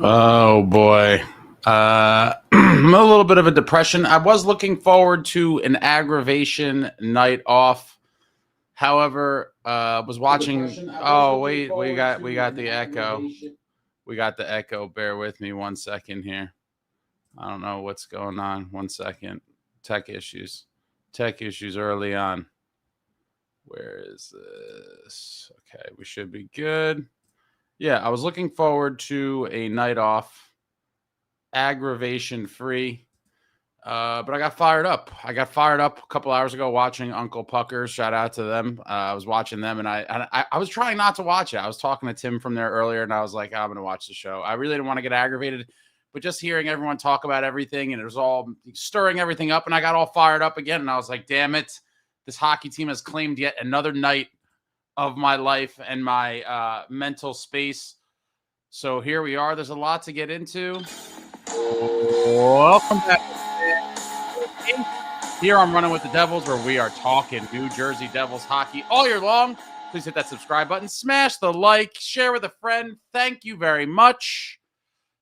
Oh boy. I'm a little bit of a depression. I was looking forward to an aggravation night off. However, was watching. Oh wait, we got the echo. We got the echo. Bear with me 1 second here. I don't know what's going on. 1 second. Tech issues. Tech issues early on. Where is this? Okay, we should be good. Yeah, I was looking forward to a night off, aggravation free. But I got fired up. I got fired up a couple hours ago watching Uncle Pucker. Shout out to them. I was watching them, and I was trying not to watch it. I was talking to Tim from there earlier, and I was like, I'm going to watch the show. I really didn't want to get aggravated, but just hearing everyone talk about everything, and it was all stirring everything up, and I got all fired up again, and I was like, damn it. This hockey team has claimed yet another night of my life and my mental space. So here we are. There's a lot to get into. Welcome back here on Running with the Devils, where we are talking New Jersey Devils hockey all year long. Please hit that subscribe button, smash the like, share with a friend. Thank you very much.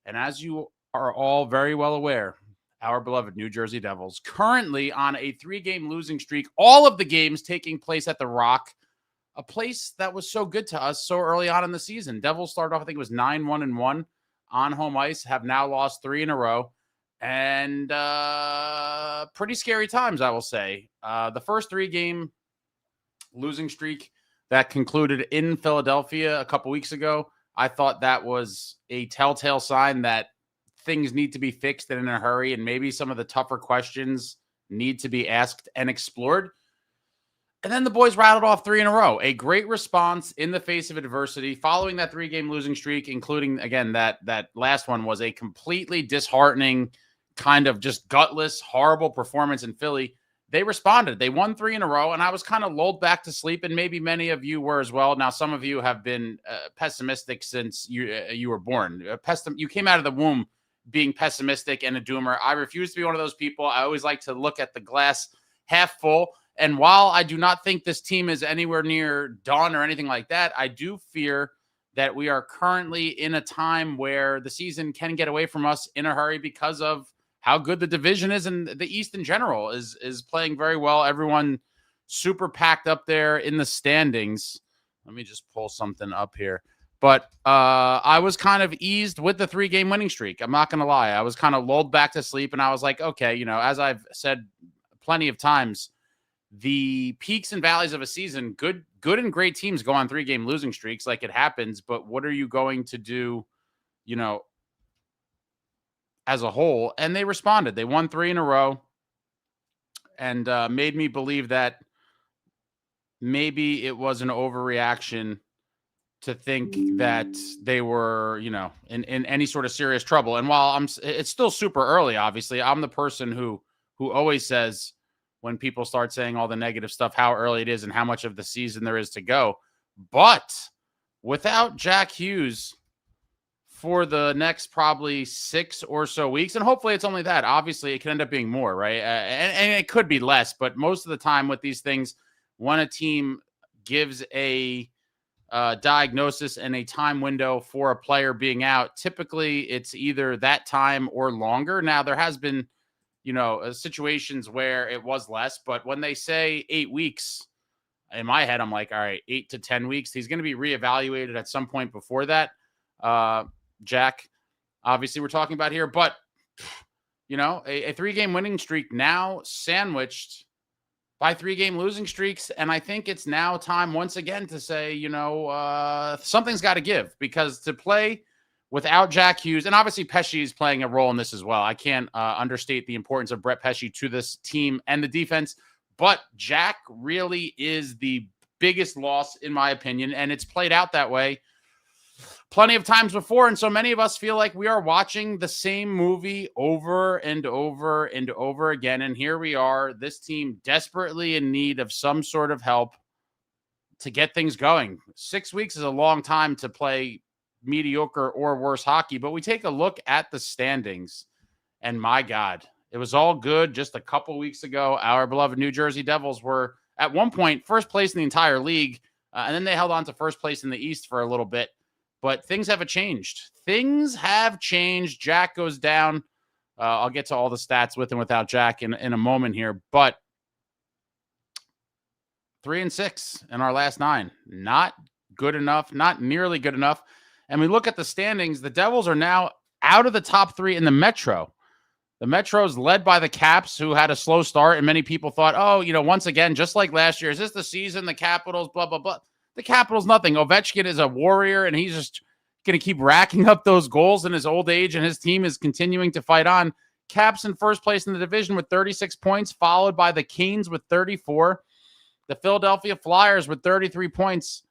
And as you are all very well aware, our beloved New Jersey Devils currently on a 3-game losing streak, all of the games taking place at the Rock, a place that was so good to us so early on in the season. Devils started off, I think it was 9-1-1 on home ice, have now lost 3 in a row. And pretty scary times, I will say. The first 3-game losing streak that concluded in Philadelphia a couple weeks ago, I thought that was a telltale sign that things need to be fixed and in a hurry, and maybe some of the tougher questions need to be asked and explored. And then the boys rattled off 3 in a row. A great response in the face of adversity following that 3-game losing streak, including, again, that last one was a completely disheartening, kind of just gutless, horrible performance in Philly. They responded. They won 3 in a row, and I was kind of lulled back to sleep, and maybe many of you were as well. Now, some of you have been pessimistic since you were born. You came out of the womb being pessimistic and a doomer. I refuse to be one of those people. I always like to look at the glass half full. And while I do not think this team is anywhere near done or anything like that, I do fear that we are currently in a time where the season can get away from us in a hurry because of how good the division is, and the East in general is playing very well. Everyone super packed up there in the standings. Let me just pull something up here. But I was kind of eased with the 3-game winning streak. I'm not going to lie. I was kind of lulled back to sleep, and I was like, okay, as I've said plenty of times, the peaks and valleys of a season, good and great teams go on 3-game losing streaks, like it happens. But what are you going to do, as a whole? And they responded. They won 3 in a row, and made me believe that maybe it was an overreaction to think that they were, in any sort of serious trouble. And while it's still super early, obviously, I'm the person who always says, when people start saying all the negative stuff, how early it is and how much of the season there is to go. But without Jack Hughes for the next probably 6 or so weeks, and hopefully it's only that. Obviously, it could end up being more, right? And it could be less, but most of the time with these things, when a team gives a diagnosis and a time window for a player being out, typically it's either that time or longer. Now, there has been situations where it was less, but when they say 8 weeks, in my head, I'm like, all right, 8 to 10 weeks. He's going to be reevaluated at some point before that. Jack, obviously we're talking about here, but a 3-game winning streak now sandwiched by 3-game losing streaks. And I think it's now time once again to say, something's got to give, because to play without Jack Hughes, and obviously Pesce is playing a role in this as well. I can't understate the importance of Brett Pesce to this team and the defense, but Jack really is the biggest loss, in my opinion, and it's played out that way plenty of times before. And so many of us feel like we are watching the same movie over and over and over again. And here we are, this team desperately in need of some sort of help to get things going. 6 weeks is a long time to play mediocre or worse hockey, but we take a look at the standings, and my God, it was all good just a couple weeks ago. Our beloved New Jersey Devils were at one point first place in the entire league, and then they held on to first place in the East for a little bit. But things have changed. Things have changed. Jack goes down. I'll get to all the stats with and without Jack in a moment here. But 3-6 in our last 9. Not good enough. Not nearly good enough. And we look at the standings. The Devils are now out of the top 3 in the Metro. The Metro's led by the Caps, who had a slow start, and many people thought, oh, once again, just like last year, is this the season? The Capitals, blah, blah, blah. The Capitals, nothing. Ovechkin is a warrior, and he's just going to keep racking up those goals in his old age, and his team is continuing to fight on. Caps in first place in the division with 36 points, followed by the Canes with 34. The Philadelphia Flyers with 33 points.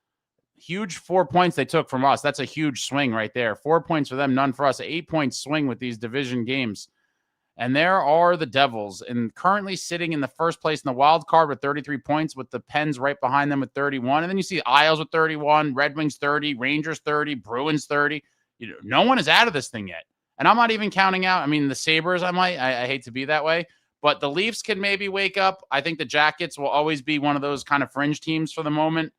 Huge 4 points they took from us. That's a huge swing right there. 4 points for them, none for us. An 8-point swing with these division games. And there are the Devils, and currently sitting in the first place in the wild card with 33 points, with the Pens right behind them with 31. And then you see Isles with 31, Red Wings 30, Rangers 30, Bruins 30. No one is out of this thing yet. And I'm not even counting out, the Sabres, I hate to be that way, but the Leafs can maybe wake up. I think the Jackets will always be one of those kind of fringe teams for the moment,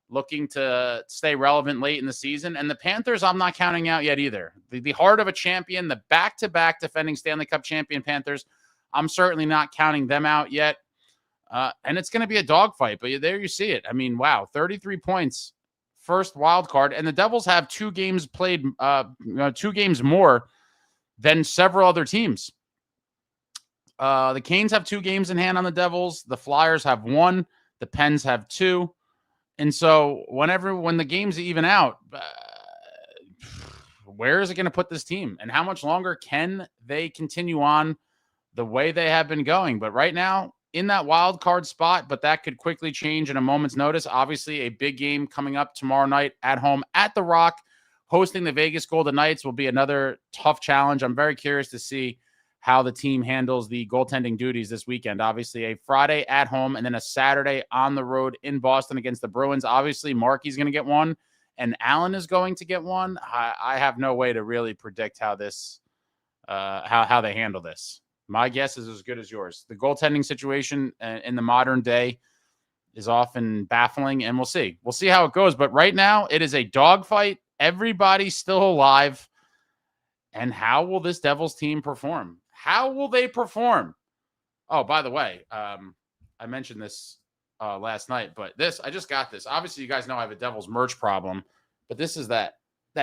looking to stay relevant late in the season. And the Panthers, I'm not counting out yet either. The heart of a champion, the back-to-back defending Stanley Cup champion Panthers, I'm certainly not counting them out yet. And it's going to be a dogfight, but there you see it. Wow, 33 points, first wild card. And the Devils have 2 games played, 2 games more than several other teams. The Canes have 2 games in hand on the Devils. The Flyers have 1. The Pens have 2. And so when the games even out, where is it going to put this team? And how much longer can they continue on the way they have been going? But right now, in that wild card spot, but that could quickly change in a moment's notice. Obviously, a big game coming up tomorrow night at home at The Rock. Hosting the Vegas Golden Knights will be another tough challenge. I'm very curious to see how the team handles the goaltending duties this weekend. Obviously, a Friday at home and then a Saturday on the road in Boston against the Bruins. Obviously, Marky's going to get one, and Allen is going to get one. I have no way to really predict how this, how they handle this. My guess is as good as yours. The goaltending situation in the modern day is often baffling, and we'll see. We'll see how it goes. But right now, it is a dogfight. Everybody's still alive. And how will this Devils team perform? How will they perform? Oh, by the way, I mentioned this last night, but I just got this. Obviously, you guys know I have a Devils merch problem, but this is that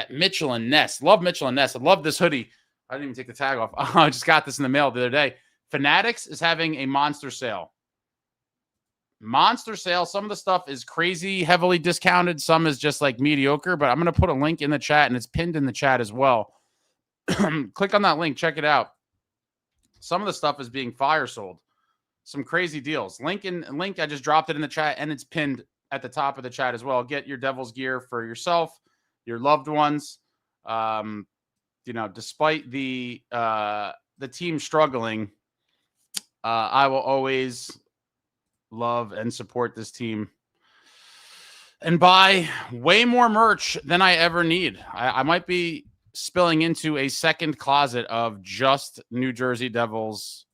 Mitchell and Ness. Love Mitchell and Ness. I love this hoodie. I didn't even take the tag off. I just got this in the mail the other day. Fanatics is having a monster sale. Monster sale. Some of the stuff is crazy, heavily discounted. Some is just like mediocre, but I'm going to put a link in the chat, and it's pinned in the chat as well. Click on that link. Check it out. Some of the stuff is being fire sold. Some crazy deals. Link. I just dropped it in the chat, and it's pinned at the top of the chat as well. Get your Devils gear for yourself, your loved ones. Despite the team struggling, I will always love and support this team and buy way more merch than I ever need. I might be spilling into a second closet of just New Jersey Devils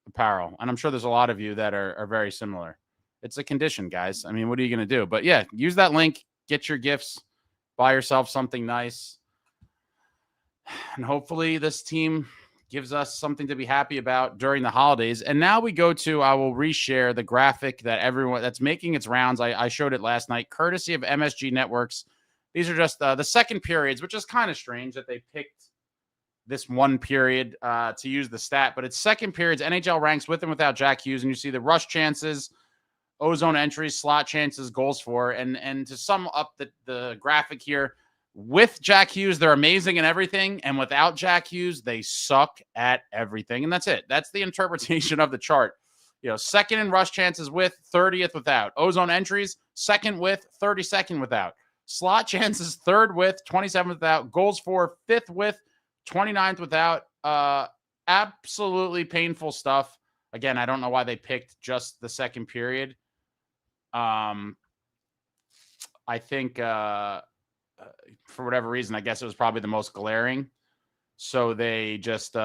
apparel. And I'm sure there's a lot of you that are very similar. It's a condition, guys. What are you going to do? But yeah, use that link, get your gifts, buy yourself something nice. And hopefully this team gives us something to be happy about during the holidays. And now we go to, I will reshare the graphic that everyone that's making its rounds. I showed it last night, courtesy of MSG Networks. These are just the second periods, which is kind of strange that they picked this one period to use the stat. But it's second periods, NHL ranks with and without Jack Hughes. And you see the rush chances, ozone entries, slot chances, goals for. And to sum up the graphic here, with Jack Hughes, they're amazing in everything. And without Jack Hughes, they suck at everything. And that's it. That's the interpretation of the chart. Second in rush chances with, 30th without. Ozone entries, second with, 32nd without. Slot chances, third with, 27th without. Goals for, fifth with, 29th without. Absolutely painful stuff. Again, I don't know why they picked just the second period. I think for whatever reason, I guess it was probably the most glaring. So they just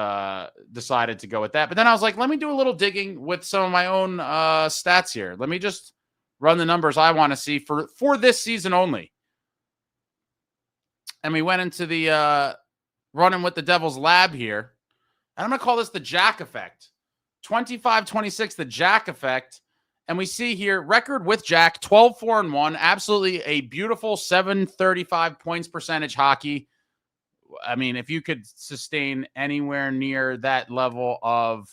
decided to go with that. But then I was like, let me do a little digging with some of my own stats here. Let me just run the numbers I want to see for this season only. and we went into the running with the Devils lab here. And I'm going to call this the Jack effect. 25-26, the Jack effect. And we see here, record with Jack, 12-4-1. Absolutely a beautiful 735 points percentage hockey. I mean, if you could sustain anywhere near that level of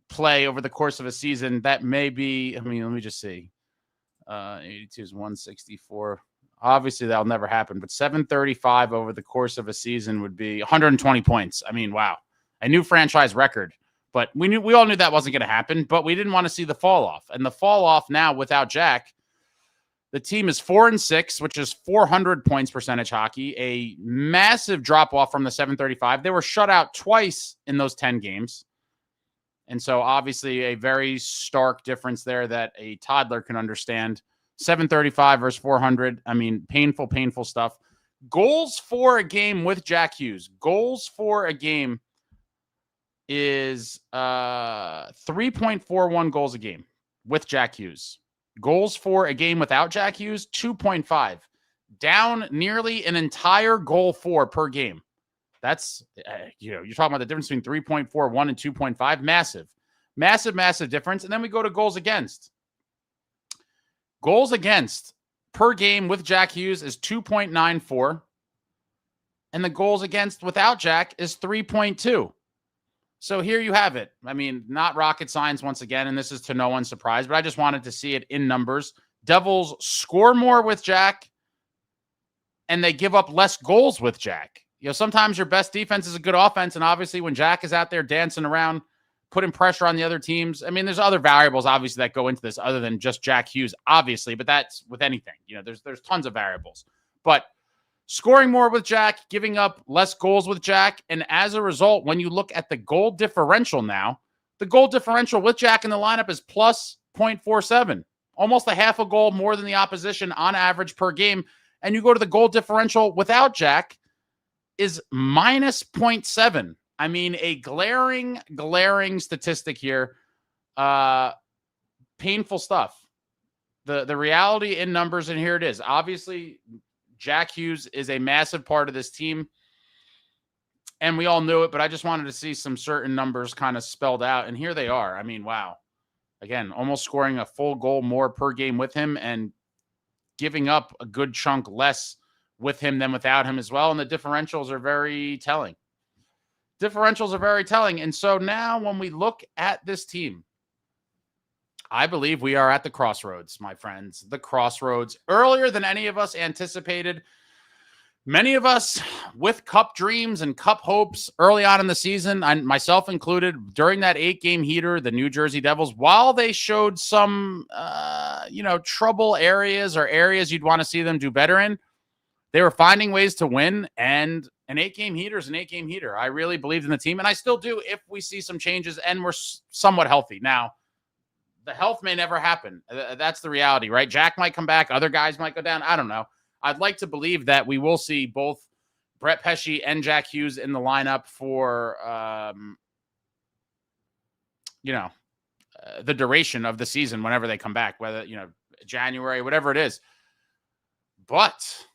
play over the course of a season, that may be, I mean, let me just see. 82 is 164. Obviously, that'll never happen. But 735 over the course of a season would be 120 points. I mean, wow. A new franchise record. But we all knew that wasn't going to happen, but we didn't want to see the fall off. And the fall off now without Jack, the team is 4-6, which is 400 points percentage hockey, a massive drop off from the 735. They were shut out twice in those 10 games. And so obviously a very stark difference there that a toddler can understand. 735 versus 400. I mean, painful, painful stuff. Goals for a game with Jack Hughes. Goals for a game is 3.41 goals a game with Jack Hughes. Goals for a game without Jack Hughes, 2.5. Down nearly an entire goal for per game. That's, you're talking about the difference between 3.41 and 2.5. Massive, massive, massive difference. And then we go to goals against. Goals against per game with Jack Hughes is 2.94. And the goals against without Jack is 3.2. So here you have it. I mean, not rocket science once again, and this is to no one's surprise, but I just wanted to see it in numbers. Devils score more with Jack, and they give up less goals with Jack. Sometimes your best defense is a good offense, and obviously when Jack is out there dancing around, putting pressure on the other teams, I mean, there's other variables, obviously, that go into this other than just Jack Hughes, obviously, but that's with anything. There's tons of variables. But scoring more with Jack, giving up less goals with Jack. And as a result, when you look at the goal differential now, the goal differential with Jack in the lineup is plus 0.47, almost a half a goal more than the opposition on average per game. And you go to the goal differential without Jack is minus 0.7. I mean, a glaring statistic here. Painful stuff. The reality in numbers, and here it is. Obviously, Jack Hughes is a massive part of this team, and we all knew it, but I just wanted to see some certain numbers kind of spelled out, and here they are. I mean, wow. Again, almost scoring a full goal more per game with him and giving up a good chunk less with him than without him as well, and the differentials are very telling. And so now when we look at this team, I believe we are at the crossroads, my friends. The crossroads. Earlier than any of us anticipated. Many of us with cup dreams and cup hopes early on in the season, myself included, during that 8-game heater, the New Jersey Devils, while they showed some, trouble areas or areas you'd want to see them do better in, they were finding ways to win, and an 8-game heater is an 8-game heater. I really believed in the team, and I still do if we see some changes and we're somewhat healthy. Now, the health may never happen. That's the reality, right? Jack might come back. Other guys might go down. I don't know. I'd like to believe that we will see both Brett Pesce and Jack Hughes in the lineup for, the duration of the season whenever they come back, whether, January, whatever it is. But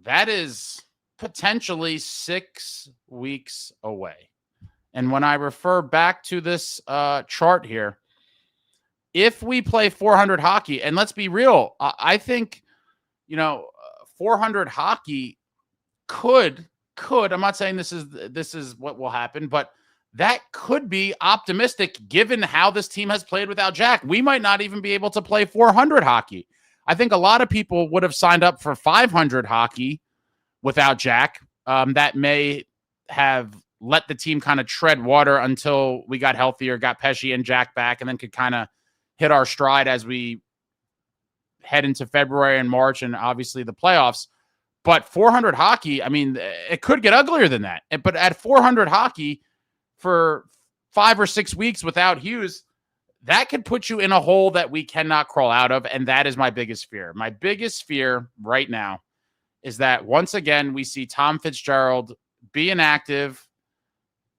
that is potentially 6 weeks away. And when I refer back to this chart here, if we play 400 hockey, and let's be real, I think, 400 hockey could, I'm not saying this is what will happen, but that could be optimistic given how this team has played without Jack. We might not even be able to play 400 hockey. I think a lot of people would have signed up for 500 hockey without Jack. That may have let the team kind of tread water until we got healthier, got Pesce and Jack back, and then could kind of hit our stride as we head into February and March and obviously the playoffs. But 400 hockey, I mean, it could get uglier than that. But at 400 hockey for 5 or 6 weeks without Hughes, that could put you in a hole that we cannot crawl out of. And that is my biggest fear. My biggest fear right now is that once again, we see Tom Fitzgerald be inactive,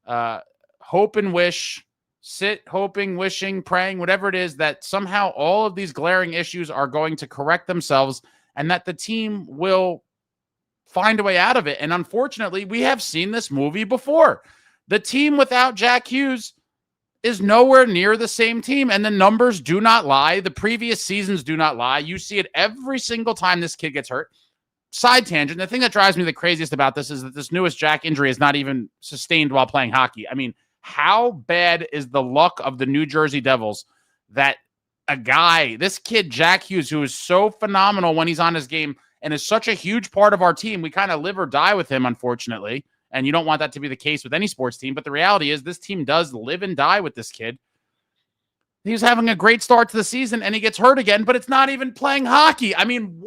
hope and wish, sit, hoping, wishing, praying, whatever it is, that somehow all of these glaring issues are going to correct themselves and that the team will find a way out of it. And unfortunately, we have seen this movie before. The team without Jack Hughes is nowhere near the same team, and the numbers do not lie. The previous seasons do not lie. You see it every single time this kid gets hurt. Side tangent, the thing that drives me the craziest about this is that this newest Jack injury is not even sustained while playing hockey. I mean, how bad is the luck of the New Jersey Devils that this kid, Jack Hughes, who is so phenomenal when he's on his game and is such a huge part of our team, we kind of live or die with him, unfortunately. And you don't want that to be the case with any sports team. But the reality is this team does live and die with this kid. He's having a great start to the season and he gets hurt again, but it's not even playing hockey. I mean,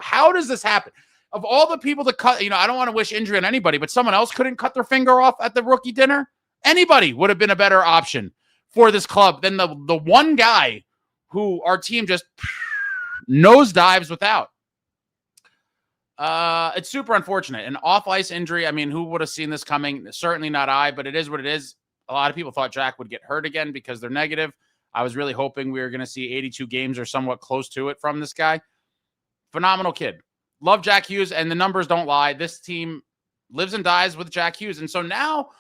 how does this happen? Of all the people to cut, I don't want to wish injury on anybody, but someone else couldn't cut their finger off at the rookie dinner. Anybody would have been a better option for this club than the one guy who our team just nosedives without. It's super unfortunate. An off-ice injury, I mean, who would have seen this coming? Certainly not I, but it is what it is. A lot of people thought Jack would get hurt again because they're negative. I was really hoping we were going to see 82 games or somewhat close to it from this guy. Phenomenal kid. Love Jack Hughes, and the numbers don't lie. This team lives and dies with Jack Hughes. And so now,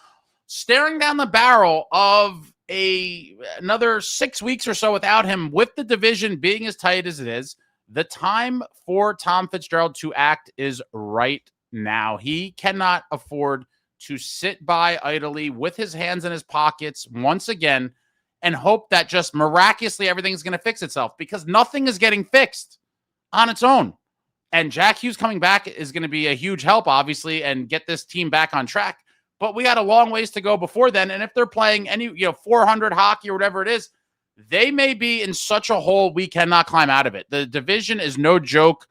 staring down the barrel of another 6 weeks or so without him, with the division being as tight as it is, the time for Tom Fitzgerald to act is right now. He cannot afford to sit by idly with his hands in his pockets once again and hope that just miraculously everything's going to fix itself, because nothing is getting fixed on its own. And Jack Hughes coming back is going to be a huge help, obviously, and get this team back on track. But we got a long ways to go before then. And if they're playing any, 400 hockey or whatever it is, they may be in such a hole we cannot climb out of it. The division is no joke.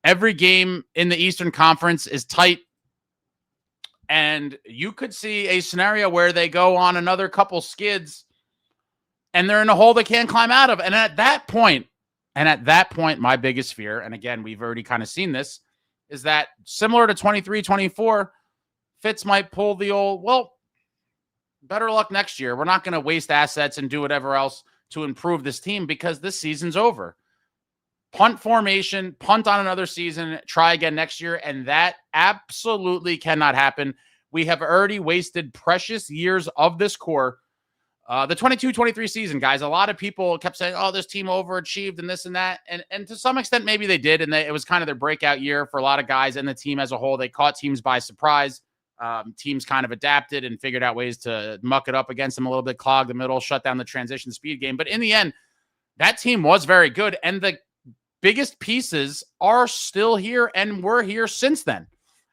Every game in the Eastern Conference is tight. And you could see a scenario where they go on another couple skids and they're in a hole they can't climb out of. And at that point, my biggest fear, and again, we've already kind of seen this, is that similar to 23-24, Fitz might pull the old, better luck next year. We're not going to waste assets and do whatever else to improve this team because this season's over. Punt formation, punt on another season, try again next year, and that absolutely cannot happen. We have already wasted precious years of this core. The 22-23 season, guys, a lot of people kept saying, this team overachieved and this and that. And to some extent, maybe they did. And it was kind of their breakout year for a lot of guys and the team as a whole. They caught teams by surprise. Teams kind of adapted and figured out ways to muck it up against them a little bit, clog the middle, shut down the transition speed game. But in the end, that team was very good. And the biggest pieces are still here and were here since then.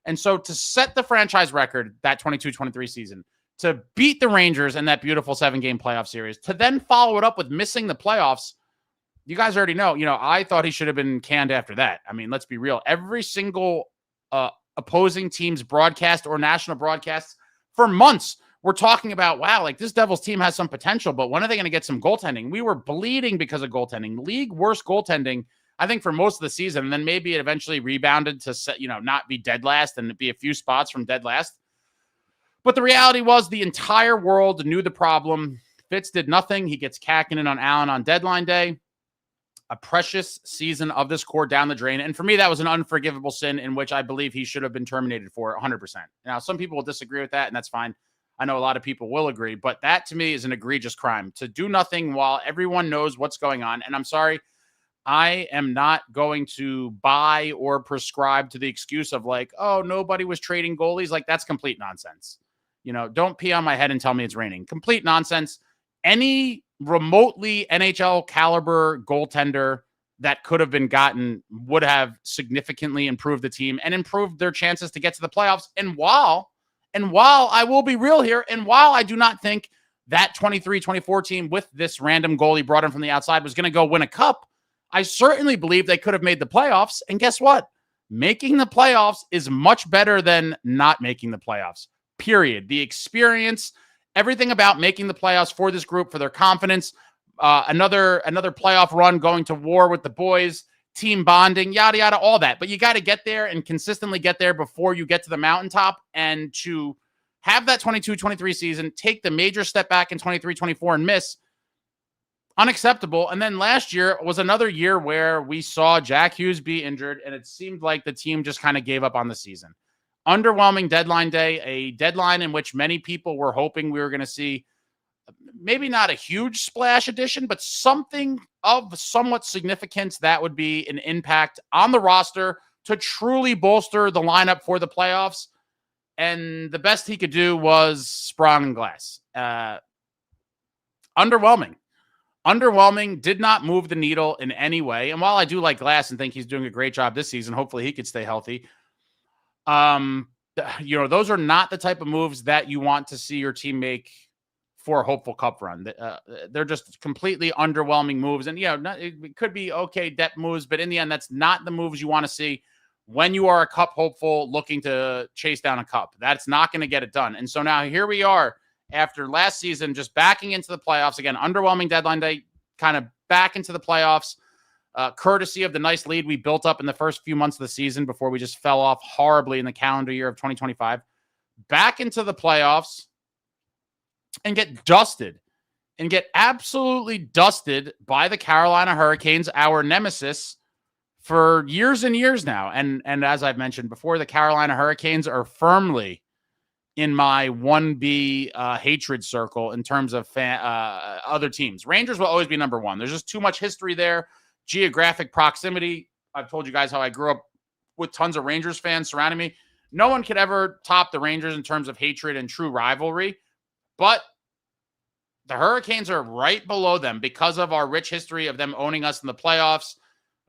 And so to set the franchise record, that 22-23 season, to beat the Rangers in that beautiful 7-game playoff series, to then follow it up with missing the playoffs, you guys already know, I thought he should have been canned after that. I mean, let's be real. Every single opposing team's broadcast or national broadcasts for months we're talking about, wow, like this Devils team has some potential, but when are they going to get some goaltending? We were bleeding because of goaltending. League worst goaltending, I think, for most of the season. And then maybe it eventually rebounded to set, not be dead last and be a few spots from dead last. But the reality was the entire world knew the problem. Fitz did nothing. He gets Kakkinen on Allen on deadline day. A precious season of this core down the drain. And for me, that was an unforgivable sin in which I believe he should have been terminated for 100%. Now, some people will disagree with that, and that's fine. I know a lot of people will agree, but that to me is an egregious crime, to do nothing while everyone knows what's going on. And I'm sorry, I am not going to buy or prescribe to the excuse of nobody was trading goalies. That's complete nonsense. Don't pee on my head and tell me it's raining. Complete nonsense. Any remotely NHL caliber goaltender that could have been gotten would have significantly improved the team and improved their chances to get to the playoffs. And while I will be real here, and while I do not think that 23-24 team with this random goalie brought in from the outside was going to go win a cup, I certainly believe they could have made the playoffs. And guess what? Making the playoffs is much better than not making the playoffs. Period. The experience, everything about making the playoffs for this group, for their confidence, another playoff run, going to war with the boys, team bonding, yada, yada, all that. But you got to get there and consistently get there before you get to the mountaintop. And to have that 22-23 season, take the major step back in 23-24 and miss, unacceptable. And then last year was another year where we saw Jack Hughes be injured, and it seemed like the team just kind of gave up on the season. Underwhelming deadline day, a deadline in which many people were hoping we were going to see maybe not a huge splash addition, but something of somewhat significance that would be an impact on the roster to truly bolster the lineup for the playoffs. And the best he could do was Sprong and Glass. Underwhelming. Underwhelming, did not move the needle in any way. And while I do like Glass and think he's doing a great job this season, hopefully he could stay healthy. Those are not the type of moves that you want to see your team make for a hopeful cup run. They're just completely underwhelming moves. And, it could be okay depth moves, but in the end, that's not the moves you want to see when you are a cup hopeful looking to chase down a cup. That's not going to get it done. And so now here we are after last season, just backing into the playoffs. Again, underwhelming deadline day, kind of back into the playoffs, courtesy of the nice lead we built up in the first few months of the season before we just fell off horribly in the calendar year of 2025. Back into the playoffs and get dusted and get absolutely dusted by the Carolina Hurricanes, our nemesis, for years and years now. And as I've mentioned before, the Carolina Hurricanes are firmly in my 1B hatred circle in terms of other teams. Rangers will always be number one. There's just too much history there, geographic proximity. I've told you guys how I grew up with tons of Rangers fans surrounding me. No one could ever top the Rangers in terms of hatred and true rivalry, but the Hurricanes are right below them because of our rich history of them owning us in the playoffs.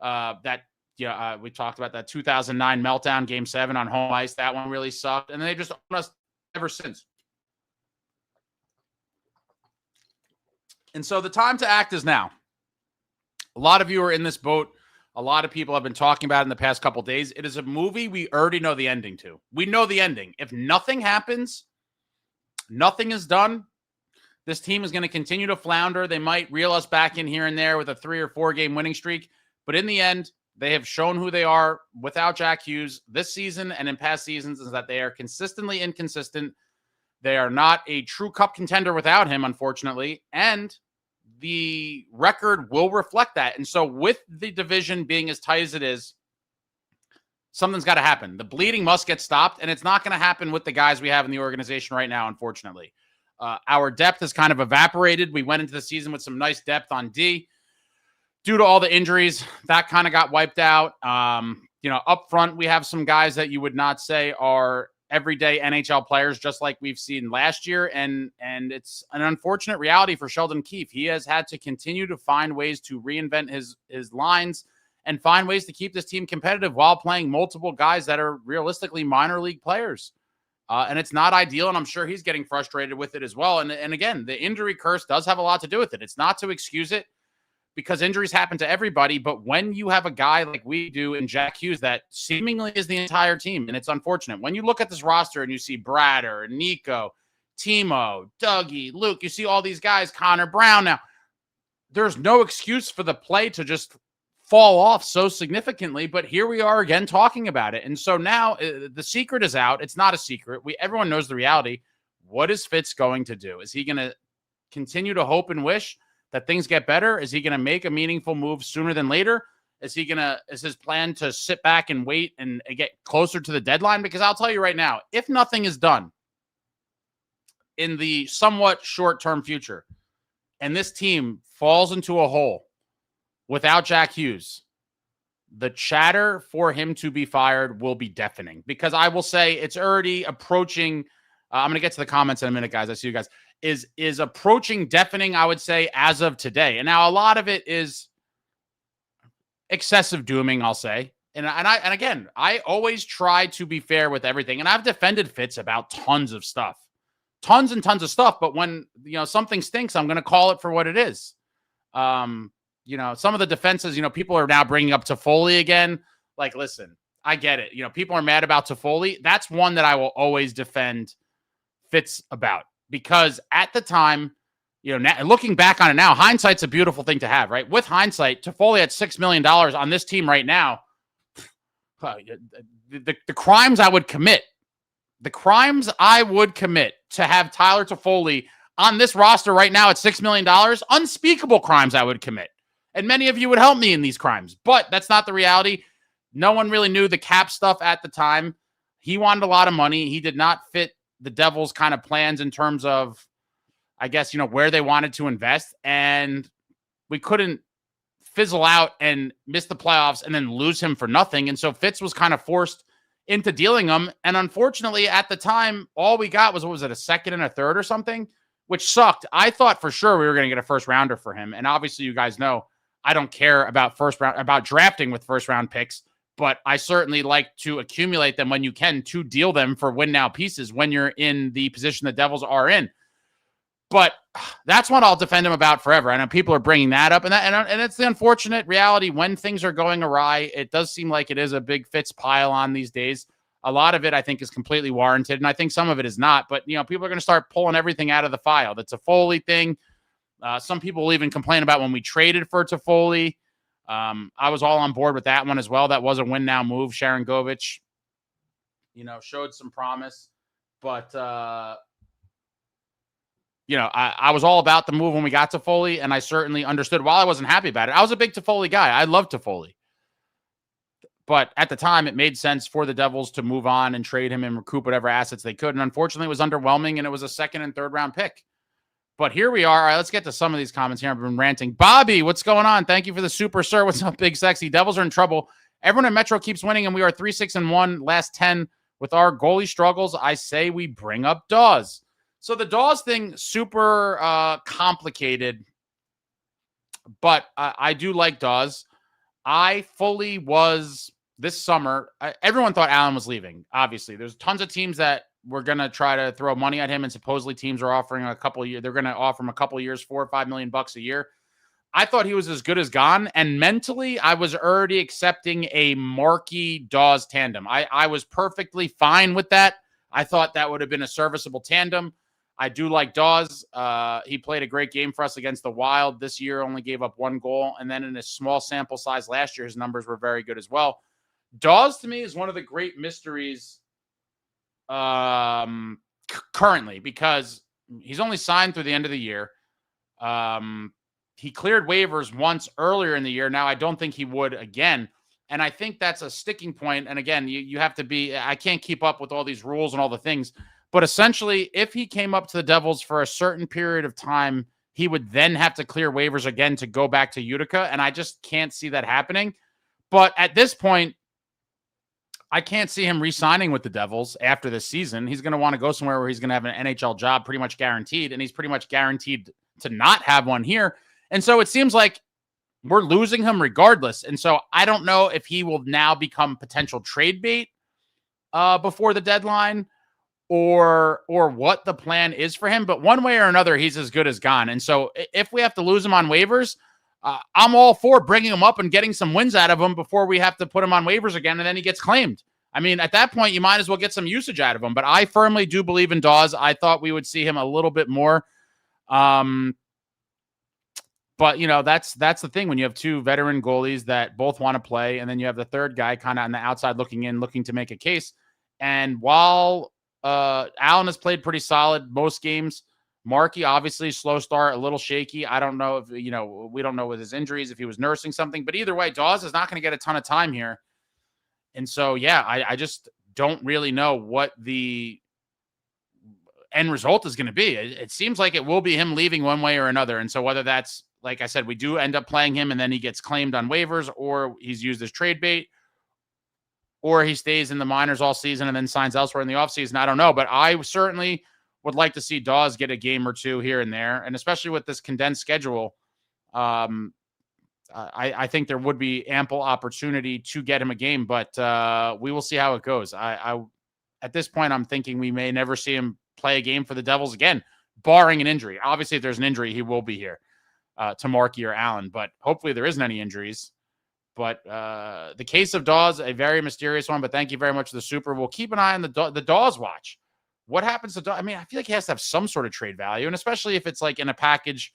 We talked about that 2009 meltdown, Game 7 on home ice. That one really sucked. And they just own us ever since. And so the time to act is now. A lot of you are in this boat. A lot of people have been talking about it in the past couple of days. It is a movie we already know the ending to. We know the ending. If nothing happens, nothing is done, this team is going to continue to flounder. They might reel us back in here and there with a 3 or 4 game winning streak. But in the end, they have shown who they are without Jack Hughes this season and in past seasons, is that they are consistently inconsistent. They are not a true cup contender without him, unfortunately. And the record will reflect that. And so with the division being as tight as it is, something's got to happen. The bleeding must get stopped, and it's not going to happen with the guys we have in the organization right now, unfortunately. Our depth has kind of evaporated. We went into the season with some nice depth on D. Due to all the injuries, that kind of got wiped out. Up front, we have some guys that you would not say are everyday NHL players, just like we've seen last year. And it's an unfortunate reality for Sheldon Keefe. He has had to continue to find ways to reinvent his lines and find ways to keep this team competitive while playing multiple guys that are realistically minor league players. And it's not ideal, and I'm sure he's getting frustrated with it as well. And again, the injury curse does have a lot to do with it. It's not to excuse it, because injuries happen to everybody. But when you have a guy like we do in Jack Hughes that seemingly is the entire team, and it's unfortunate. When you look at this roster and you see Brodeur, Nico, Timo, Dougie, Luke, you see all these guys, Connor Brown. Now, there's no excuse for the play to just fall off so significantly, but here we are again talking about it. And so now the secret is out. It's not a secret. Everyone knows the reality. What is Fitz going to do? Is he going to continue to hope and wish that things get better? Is he going to make a meaningful move sooner than later? Is his plan to sit back and wait and get closer to the deadline? Because I'll tell you right now, if nothing is done in the somewhat short-term future and this team falls into a hole without Jack Hughes, the chatter for him to be fired will be deafening, because I will say it's already approaching. I'm going to get to the comments in a minute, guys. I see you guys. Is approaching deafening, I would say, as of today. And now a lot of it is excessive dooming, I'll say. And again, I always try to be fair with everything. And I've defended Fitz about tons of stuff. Tons and tons of stuff. But when, something stinks, I'm going to call it for what it is. Some of the defenses, people are now bringing up Toffoli again. Like, listen, I get it. People are mad about Toffoli. That's one that I will always defend Fitz about. Because at the time, now, looking back on it now, hindsight's a beautiful thing to have, right? With hindsight, Toffoli had $6 million on this team right now. The crimes I would commit to have Tyler Toffoli on this roster right now at $6 million, unspeakable crimes I would commit. And many of you would help me in these crimes, but that's not the reality. No one really knew the cap stuff at the time. He wanted a lot of money. He did not fit the Devils' kind of plans in terms of, I guess, where they wanted to invest. And we couldn't fizzle out and miss the playoffs and then lose him for nothing. And so Fitz was kind of forced into dealing him. And unfortunately, at the time, all we got was, what was it, a second and a third or something, which sucked. I thought for sure we were going to get a first rounder for him. And obviously, you guys know I don't care about about drafting with first round picks, but I certainly like to accumulate them when you can to deal them for win now pieces when you're in the position the Devils are in. But that's what I'll defend him about forever. I know people are bringing that up, and it's the unfortunate reality when things are going awry. It does seem like it is a big Fitz pile on these days. A lot of it, I think, is completely warranted, and I think some of it is not. But, people are going to start pulling everything out of the file. That's a Foley thing. Some people will even complain about when we traded for Toffoli. I was all on board with that one as well. That was a win-now move. Sharon Govich, showed some promise. But, I was all about the move when we got Toffoli, and I certainly understood. While I wasn't happy about it, I was a big Toffoli guy. I loved Toffoli. But at the time, it made sense for the Devils to move on and trade him and recoup whatever assets they could. And unfortunately, it was underwhelming, and it was a second and third round pick. But here we are. All right, let's get to some of these comments here. I've been ranting. Bobby, what's going on? Thank you for the super, sir. What's up, Big Sexy? Devils are in trouble. Everyone in Metro keeps winning, and we are 3-6-1 last 10. With our goalie struggles, I say we bring up Daws. So the Daws thing, super complicated, but I do like Daws. I fully was this summer. Everyone thought Allen was leaving. Obviously, there's tons of teams that were going to try to throw money at him, and supposedly teams are offering a couple of years. They're going to offer him a couple of years, $4 or $5 million a year. I thought he was as good as gone, and mentally, I was already accepting a Marky Daws tandem. I was perfectly fine with that. I thought that would have been a serviceable tandem. I do like Daws. He played a great game for us against the Wild this year, only gave up 1 goal. And then in a small sample size last year, his numbers were very good as well. Daws, to me, is one of the great mysteries currently because he's only signed through the end of the year. He cleared waivers once earlier in the year. Now, I don't think he would again. And I think that's a sticking point. And again, you have to be – I can't keep up with all these rules and all the things. But essentially, if he came up to the Devils for a certain period of time, he would then have to clear waivers again to go back to Utica. And I just can't see that happening. But at this point, I can't see him re-signing with the Devils after this season. He's going to want to go somewhere where he's going to have an NHL job pretty much guaranteed. And he's pretty much guaranteed to not have one here. And so it seems like we're losing him regardless. And so I don't know if he will now become potential trade bait before the deadline. Or what the plan is for him. But one way or another, he's as good as gone. And so if we have to lose him on waivers, I'm all for bringing him up and getting some wins out of him before we have to put him on waivers again and then he gets claimed. I mean, at that point, you might as well get some usage out of him. But I firmly do believe in Daws. I thought we would see him a little bit more. But, that's the thing when you have 2 veteran goalies that both want to play, and then you have the third guy kind of on the outside looking in, looking to make a case. And while Allen has played pretty solid most games, Marky, obviously, slow start, a little shaky. I don't know if, we don't know with his injuries, if he was nursing something. But either way, Daws is not going to get a ton of time here. And so, yeah, I just don't really know what the end result is going to be. It seems like it will be him leaving one way or another. And so whether that's, like I said, we do end up playing him and then he gets claimed on waivers, or he's used as trade bait, or he stays in the minors all season and then signs elsewhere in the offseason. I don't know, but I certainly would like to see Daws get a game or two here and there. And especially with this condensed schedule, I think there would be ample opportunity to get him a game, but we will see how it goes. At this point, I'm thinking we may never see him play a game for the Devils again, barring an injury. Obviously, if there's an injury, he will be here to Marky or Allen, but hopefully there isn't any injuries. But the case of Daws, a very mysterious one, but thank you very much for the super. We'll keep an eye on the Daws watch. What happens to Daws? I mean, I feel like he has to have some sort of trade value, and especially if it's like in a package,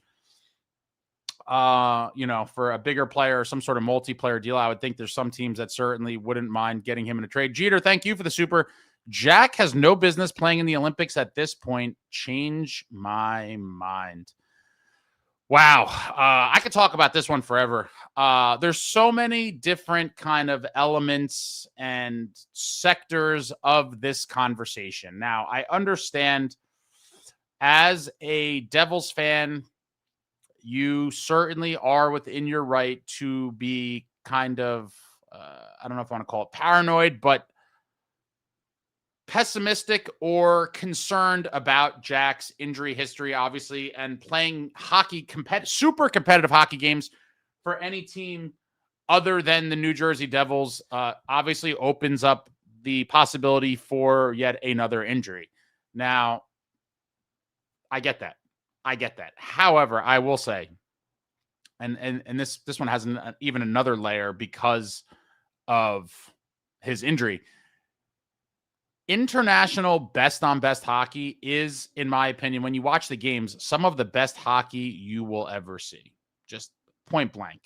for a bigger player or some sort of multiplayer deal, I would think there's some teams that certainly wouldn't mind getting him in a trade. Jeter, thank you for the super. Jack has no business playing in the Olympics at this point. Change my mind. Wow. I could talk about this one forever. There's so many different kind of elements and sectors of this conversation. Now, I understand as a Devils fan, you certainly are within your right to be kind of, I don't know if I want to call it paranoid, but pessimistic or concerned about Jack's injury history, obviously, and playing hockey, super competitive hockey games for any team other than the New Jersey Devils, obviously opens up the possibility for yet another injury. Now, I get that. However, I will say, and this one has even another layer because of his injury. International best on best hockey is, in my opinion, when you watch the games, some of the best hockey you will ever see. Just point blank.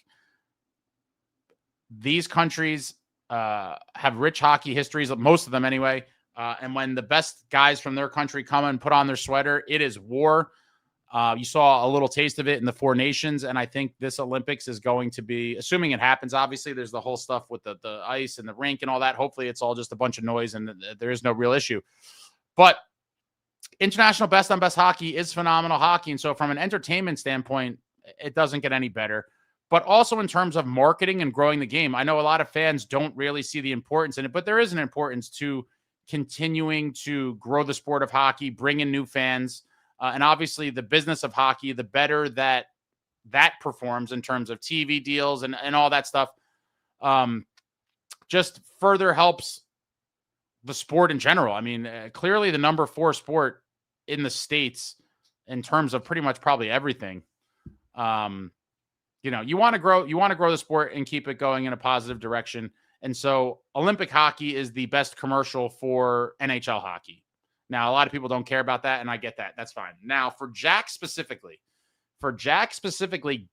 These countries have rich hockey histories, most of them anyway. And when the best guys from their country come and put on their sweater, it is war. You saw a little taste of it in the Four Nations, and I think this Olympics is going to be, assuming it happens, obviously there's the whole stuff with the ice and the rink and all that. Hopefully it's all just a bunch of noise and there is no real issue. But international best on best hockey is phenomenal hockey, and so from an entertainment standpoint, it doesn't get any better. But also in terms of marketing and growing the game, I know a lot of fans don't really see the importance in it, but there is an importance to continuing to grow the sport of hockey, bring in new fans. And obviously the business of hockey, the better that performs in terms of TV deals and all that stuff, just further helps the sport in general. I mean, clearly the number 4 sport in the States in terms of pretty much probably everything. You want to grow the sport and keep it going in a positive direction. And so Olympic hockey is the best commercial for NHL hockey. Now, a lot of people don't care about that, and I get that. That's fine. Now, for Jack specifically,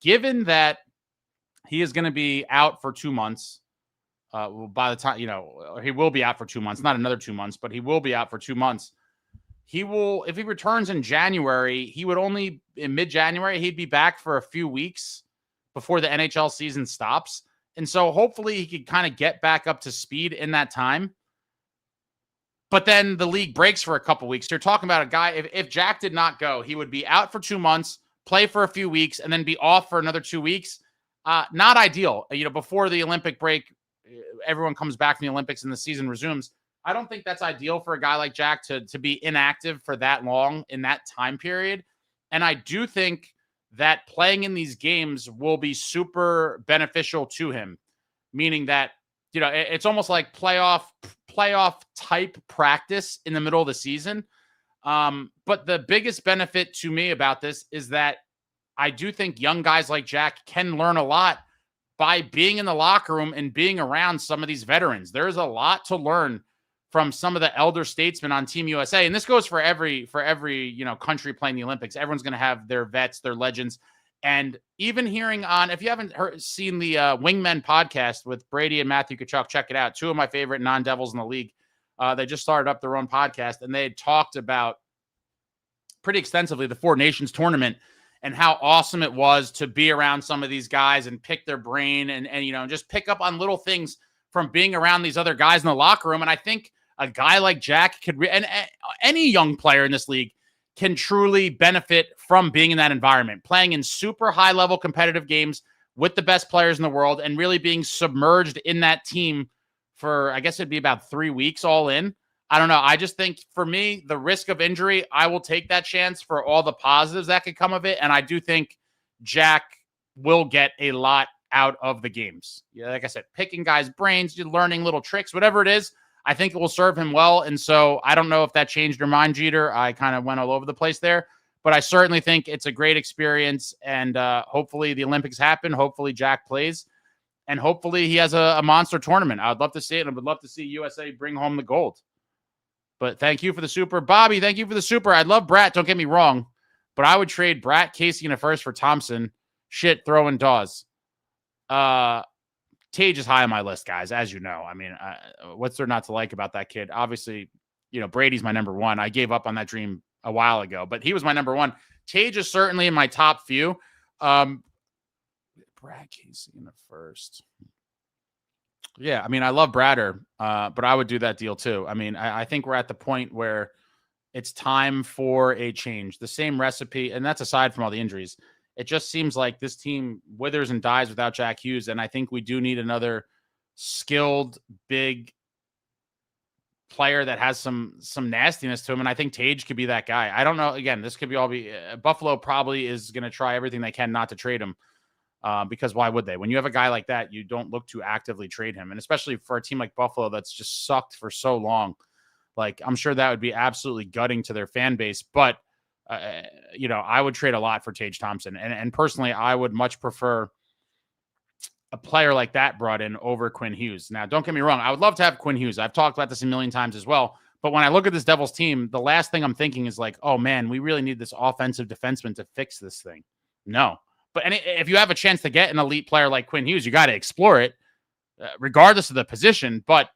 given that he is going to be out for 2 months, by the time, he will be out for 2 months, not another 2 months, but he will be out for 2 months. He will, if he returns in January, he would only, in mid-January, he'd be back for a few weeks before the NHL season stops. And so hopefully he could kind of get back up to speed in that time. But then the league breaks for a couple weeks. You're talking about a guy, if Jack did not go, he would be out for 2 months, play for a few weeks, and then be off for another 2 weeks. Not ideal. Before the Olympic break, everyone comes back from the Olympics and the season resumes. I don't think that's ideal for a guy like Jack to be inactive for that long in that time period. And I do think that playing in these games will be super beneficial to him, meaning that, it's almost like playoff type practice in the middle of the season. But the biggest benefit to me about this is that I do think young guys like Jack can learn a lot by being in the locker room and being around some of these veterans. There's a lot to learn from some of the elder statesmen on Team USA. And this goes for every country playing the Olympics. Everyone's going to have their vets, their legends. And even hearing on, if you haven't seen the Wingmen podcast with Brady and Matthew Tkachuk, check it out. 2 of my favorite non-Devils in the league. They just started up their own podcast, and they had talked about pretty extensively the Four Nations tournament and how awesome it was to be around some of these guys and pick their brain and just pick up on little things from being around these other guys in the locker room. And I think a guy like Jack could, and any young player in this league can truly benefit from being in that environment, playing in super high-level competitive games with the best players in the world and really being submerged in that team for, I guess it'd be about 3 weeks all in. I don't know. I just think for me, the risk of injury, I will take that chance for all the positives that could come of it. And I do think Jack will get a lot out of the games. Like I said, picking guys' brains, learning little tricks, whatever it is, I think it will serve him well. And so I don't know if that changed your mind, Jeter. I kind of went all over the place there, but I certainly think it's a great experience. And hopefully the Olympics happen. Hopefully Jack plays. And hopefully he has a monster tournament. I'd love to see it. And I would love to see USA bring home the gold. But thank you for the super. Bobby, thank you for the super. I love Bratt. Don't get me wrong. But I would trade Bratt, Casey, and a first for Thompson. Shit, throw in Daws. Tage is high on my list, guys, as you know. I mean, what's there not to like about that kid? Obviously, Brady's my number one. I gave up on that dream a while ago, but he was my number one. Tage is certainly in my top few. Brad Casey in the first. Yeah, I mean, I love Brodeur, but I would do that deal too. I mean, I think we're at the point where it's time for a change. The same recipe, and that's aside from all the injuries. It just seems like this team withers and dies without Jack Hughes, and I think we do need another skilled, big player that has some nastiness to him, and I think Tage could be that guy. I don't know. Again, this could be Buffalo probably is going to try everything they can not to trade him, because why would they? When you have a guy like that, you don't look to actively trade him, and especially for a team like Buffalo that's just sucked for so long. Like, I'm sure that would be absolutely gutting to their fan base, but I would trade a lot for Tage Thompson, and personally, I would much prefer a player like that brought in over Quinn Hughes. Now, don't get me wrong. I would love to have Quinn Hughes. I've talked about this a million times as well. But when I look at this Devils team, the last thing I'm thinking is like, oh, man, we really need this offensive defenseman to fix this thing. No. But if you have a chance to get an elite player like Quinn Hughes, you got to explore it, regardless of the position. But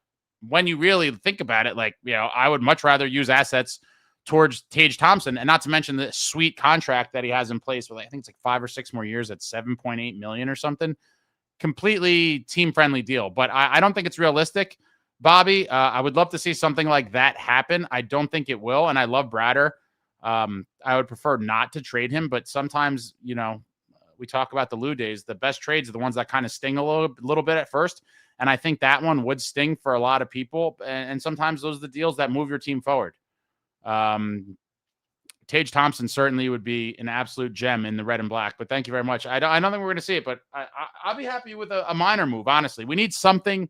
when you really think about it, I would much rather use assets towards Tage Thompson, and not to mention the sweet contract that he has in place with, I think it's like 5 or 6 more years at $7.8 million or something. Completely team-friendly deal, but I don't think it's realistic, Bobby. I would love to see something like that happen. I don't think it will, and I love Brodeur. I would prefer not to trade him, but sometimes, we talk about the Lou days. The best trades are the ones that kind of sting a little bit at first, and I think that one would sting for a lot of people, and sometimes those are the deals that move your team forward. Tage Thompson certainly would be an absolute gem in the red and black, but thank you very much. I don't think we're going to see it, but I'll be happy with a minor move, honestly. We need something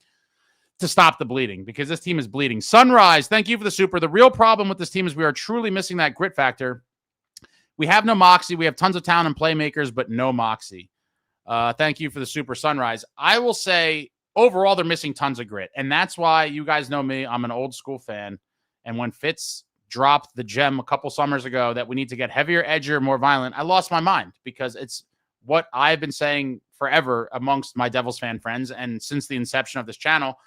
to stop the bleeding because this team is bleeding. Sunrise, thank you for the super. The real problem with this team is we are truly missing that grit factor. We have no moxie. We have tons of talent and playmakers, but no moxie. Thank you for the super, Sunrise. I will say, overall, they're missing tons of grit, and that's why you guys know me. I'm an old school fan, and when Fitz dropped the gem a couple summers ago that we need to get heavier, edgier, more violent, I lost my mind because it's what I've been saying forever amongst my Devils fan friends. And since the inception of this channel,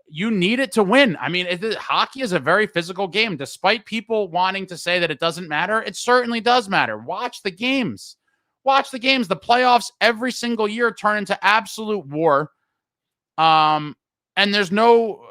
you need it to win. I mean, hockey is a very physical game. Despite people wanting to say that it doesn't matter, it certainly does matter. Watch the games. Watch the games. The playoffs every single year turn into absolute war. And there's no...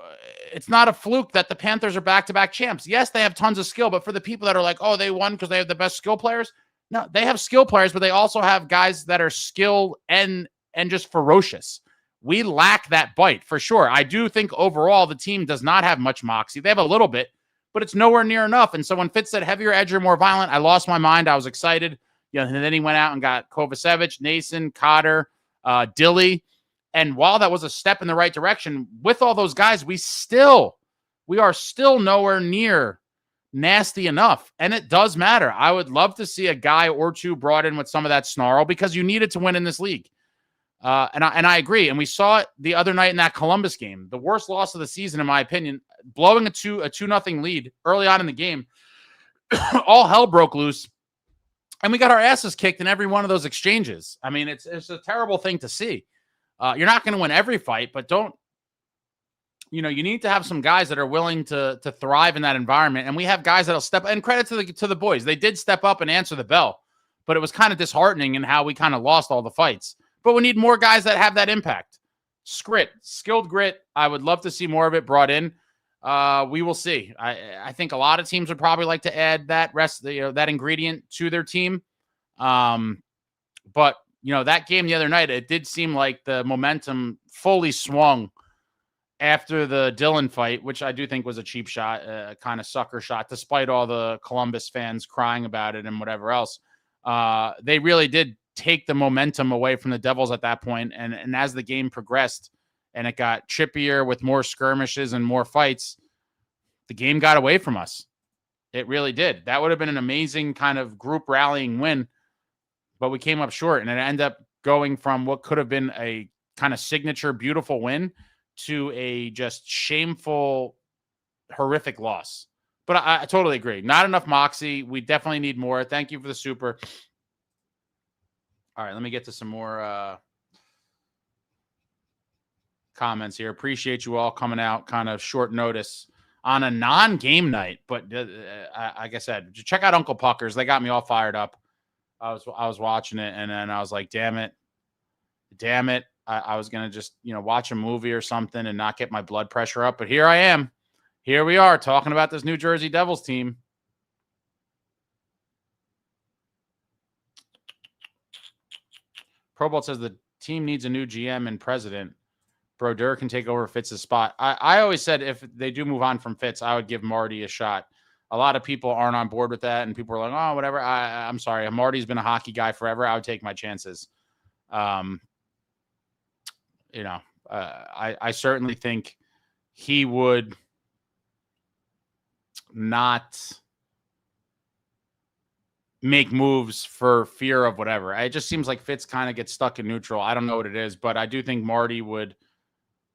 It's not a fluke that the Panthers are back-to-back champs. Yes, they have tons of skill, but for the people that are like, oh, they won because they have the best skill players. No, they have skill players, but they also have guys that are skilled and just ferocious. We lack that bite for sure. I do think overall the team does not have much moxie. They have a little bit, but it's nowhere near enough. And so when Fitz said heavier, edgier, more violent, I lost my mind. I was excited. And then he went out and got Kovacevic, Nason, Cotter, Dilly. And while that was a step in the right direction, with all those guys, we are still nowhere near nasty enough. And it does matter. I would love to see a guy or two brought in with some of that snarl because you need it to win in this league. And I agree. And we saw it the other night in that Columbus game, the worst loss of the season, in my opinion, blowing a 2-0 lead early on in the game. All hell broke loose. And we got our asses kicked in every one of those exchanges. I mean, it's a terrible thing to see. You're not going to win every fight, but you need to have some guys that are willing to thrive in that environment. And we have guys that'll step, and credit to the boys. They did step up and answer the bell, but it was kind of disheartening in how we kind of lost all the fights. But we need more guys that have that impact. Skilled grit. I would love to see more of it brought in. We will see. I think a lot of teams would probably like to add that that ingredient to their team. But that game the other night, it did seem like the momentum fully swung after the Dillon fight, which I do think was a cheap shot, a kind of sucker shot, despite all the Columbus fans crying about it and whatever else. They really did take the momentum away from the Devils at that point. And as the game progressed and it got chippier with more skirmishes and more fights, the game got away from us. It really did. That would have been an amazing kind of group rallying win, but we came up short, and it ended up going from what could have been a kind of signature beautiful win to a just shameful, horrific loss. But I totally agree. Not enough moxie. We definitely need more. Thank you for the super. All right, let me get to some more comments here. Appreciate you all coming out kind of short notice. on a non-game night. But like I said, check out Uncle Puckers. They got me all fired up. I was watching it, and then I was like, damn it. I was going to just, watch a movie or something and not get my blood pressure up. But here I am. Here we are talking about this New Jersey Devils team. Pro Bowl says the team needs a new GM and president. Brodeur can take over Fitz's spot. I always said if they do move on from Fitz, I would give Marty a shot. A lot of people aren't on board with that, and people are like, oh, whatever. I'm sorry. Marty's been a hockey guy forever. I would take my chances. I certainly think he would not make moves for fear of whatever. It just seems like Fitz kind of gets stuck in neutral. I don't know what it is, but I do think Marty would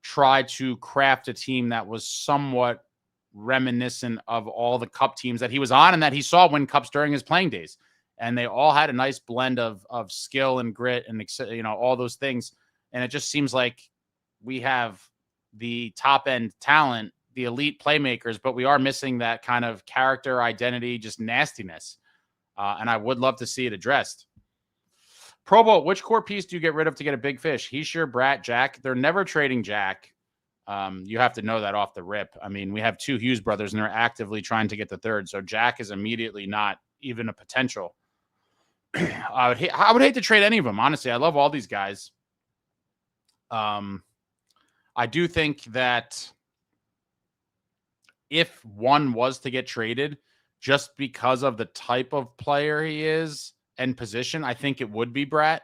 try to craft a team that was somewhat reminiscent of all the cup teams that he was on and that he saw win cups during his playing days. And they all had a nice blend of skill and grit and, all those things. And it just seems like we have the top end talent, the elite playmakers, but we are missing that kind of character, identity, just nastiness. And I would love to see it addressed. Pro Bowl, which core piece do you get rid of to get a big fish? Hischier, Bratt, Jack. They're never trading Jack. You have to know that off the rip. I mean, we have 2 Hughes brothers, and they're actively trying to get the third. So Jack is immediately not even a potential. I would hate to trade any of them, honestly. I love all these guys. I do think that if one was to get traded, just because of the type of player he is and position, I think it would be Bratt.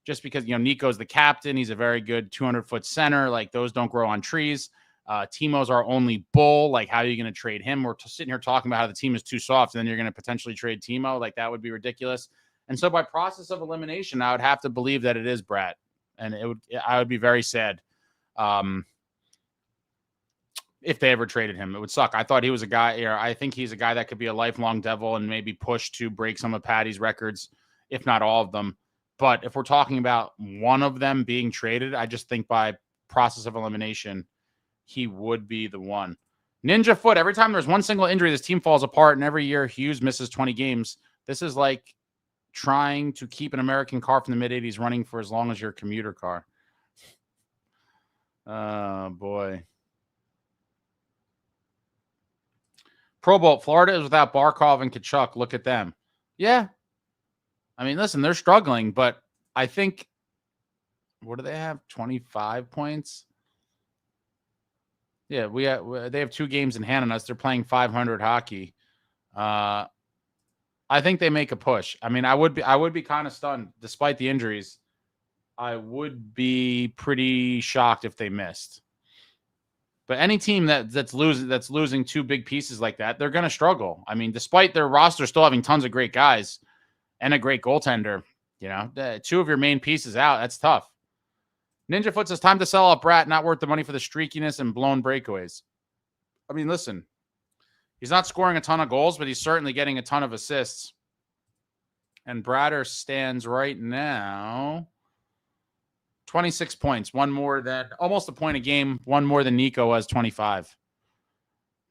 Just because, Nico's the captain. He's a very good 200-foot center. Like, those don't grow on trees. Timo's our only bull. Like, how are you going to trade him? We're sitting here talking about how the team is too soft, and then you're going to potentially trade Timo. Like, that would be ridiculous. And so by process of elimination, I would have to believe that it is Bratt. And I would be very sad if they ever traded him. It would suck. I thought he was a guy, I think he's a guy that could be a lifelong Devil and maybe push to break some of Patty's records, if not all of them. But if we're talking about one of them being traded, I just think by process of elimination, he would be the one. Ninja Foot, every time there's one single injury, this team falls apart, and every year Hughes misses 20 games. This is like trying to keep an American car from the mid-'80s running for as long as your commuter car. Oh, boy. Pro Bowl, Florida is without Barkov and Kachuk. Look at them. Yeah. I mean, listen, they're struggling, but I think, what do they have? 25 points? Yeah, they have 2 games in hand on us. They're playing 500 hockey. I think they make a push. I mean, I would be kind of stunned despite the injuries. I would be pretty shocked if they missed. But any team that's losing 2 big pieces like that, they're going to struggle. I mean, despite their roster still having tons of great guys and a great goaltender, 2 of your main pieces out, that's tough. Ninja Foot says, time to sell out Bratt, not worth the money for the streakiness and blown breakaways. I mean, listen, he's not scoring a ton of goals, but he's certainly getting a ton of assists. And Brodeur stands right now 26 points, one more than almost a point a game, one more than Nico has 25.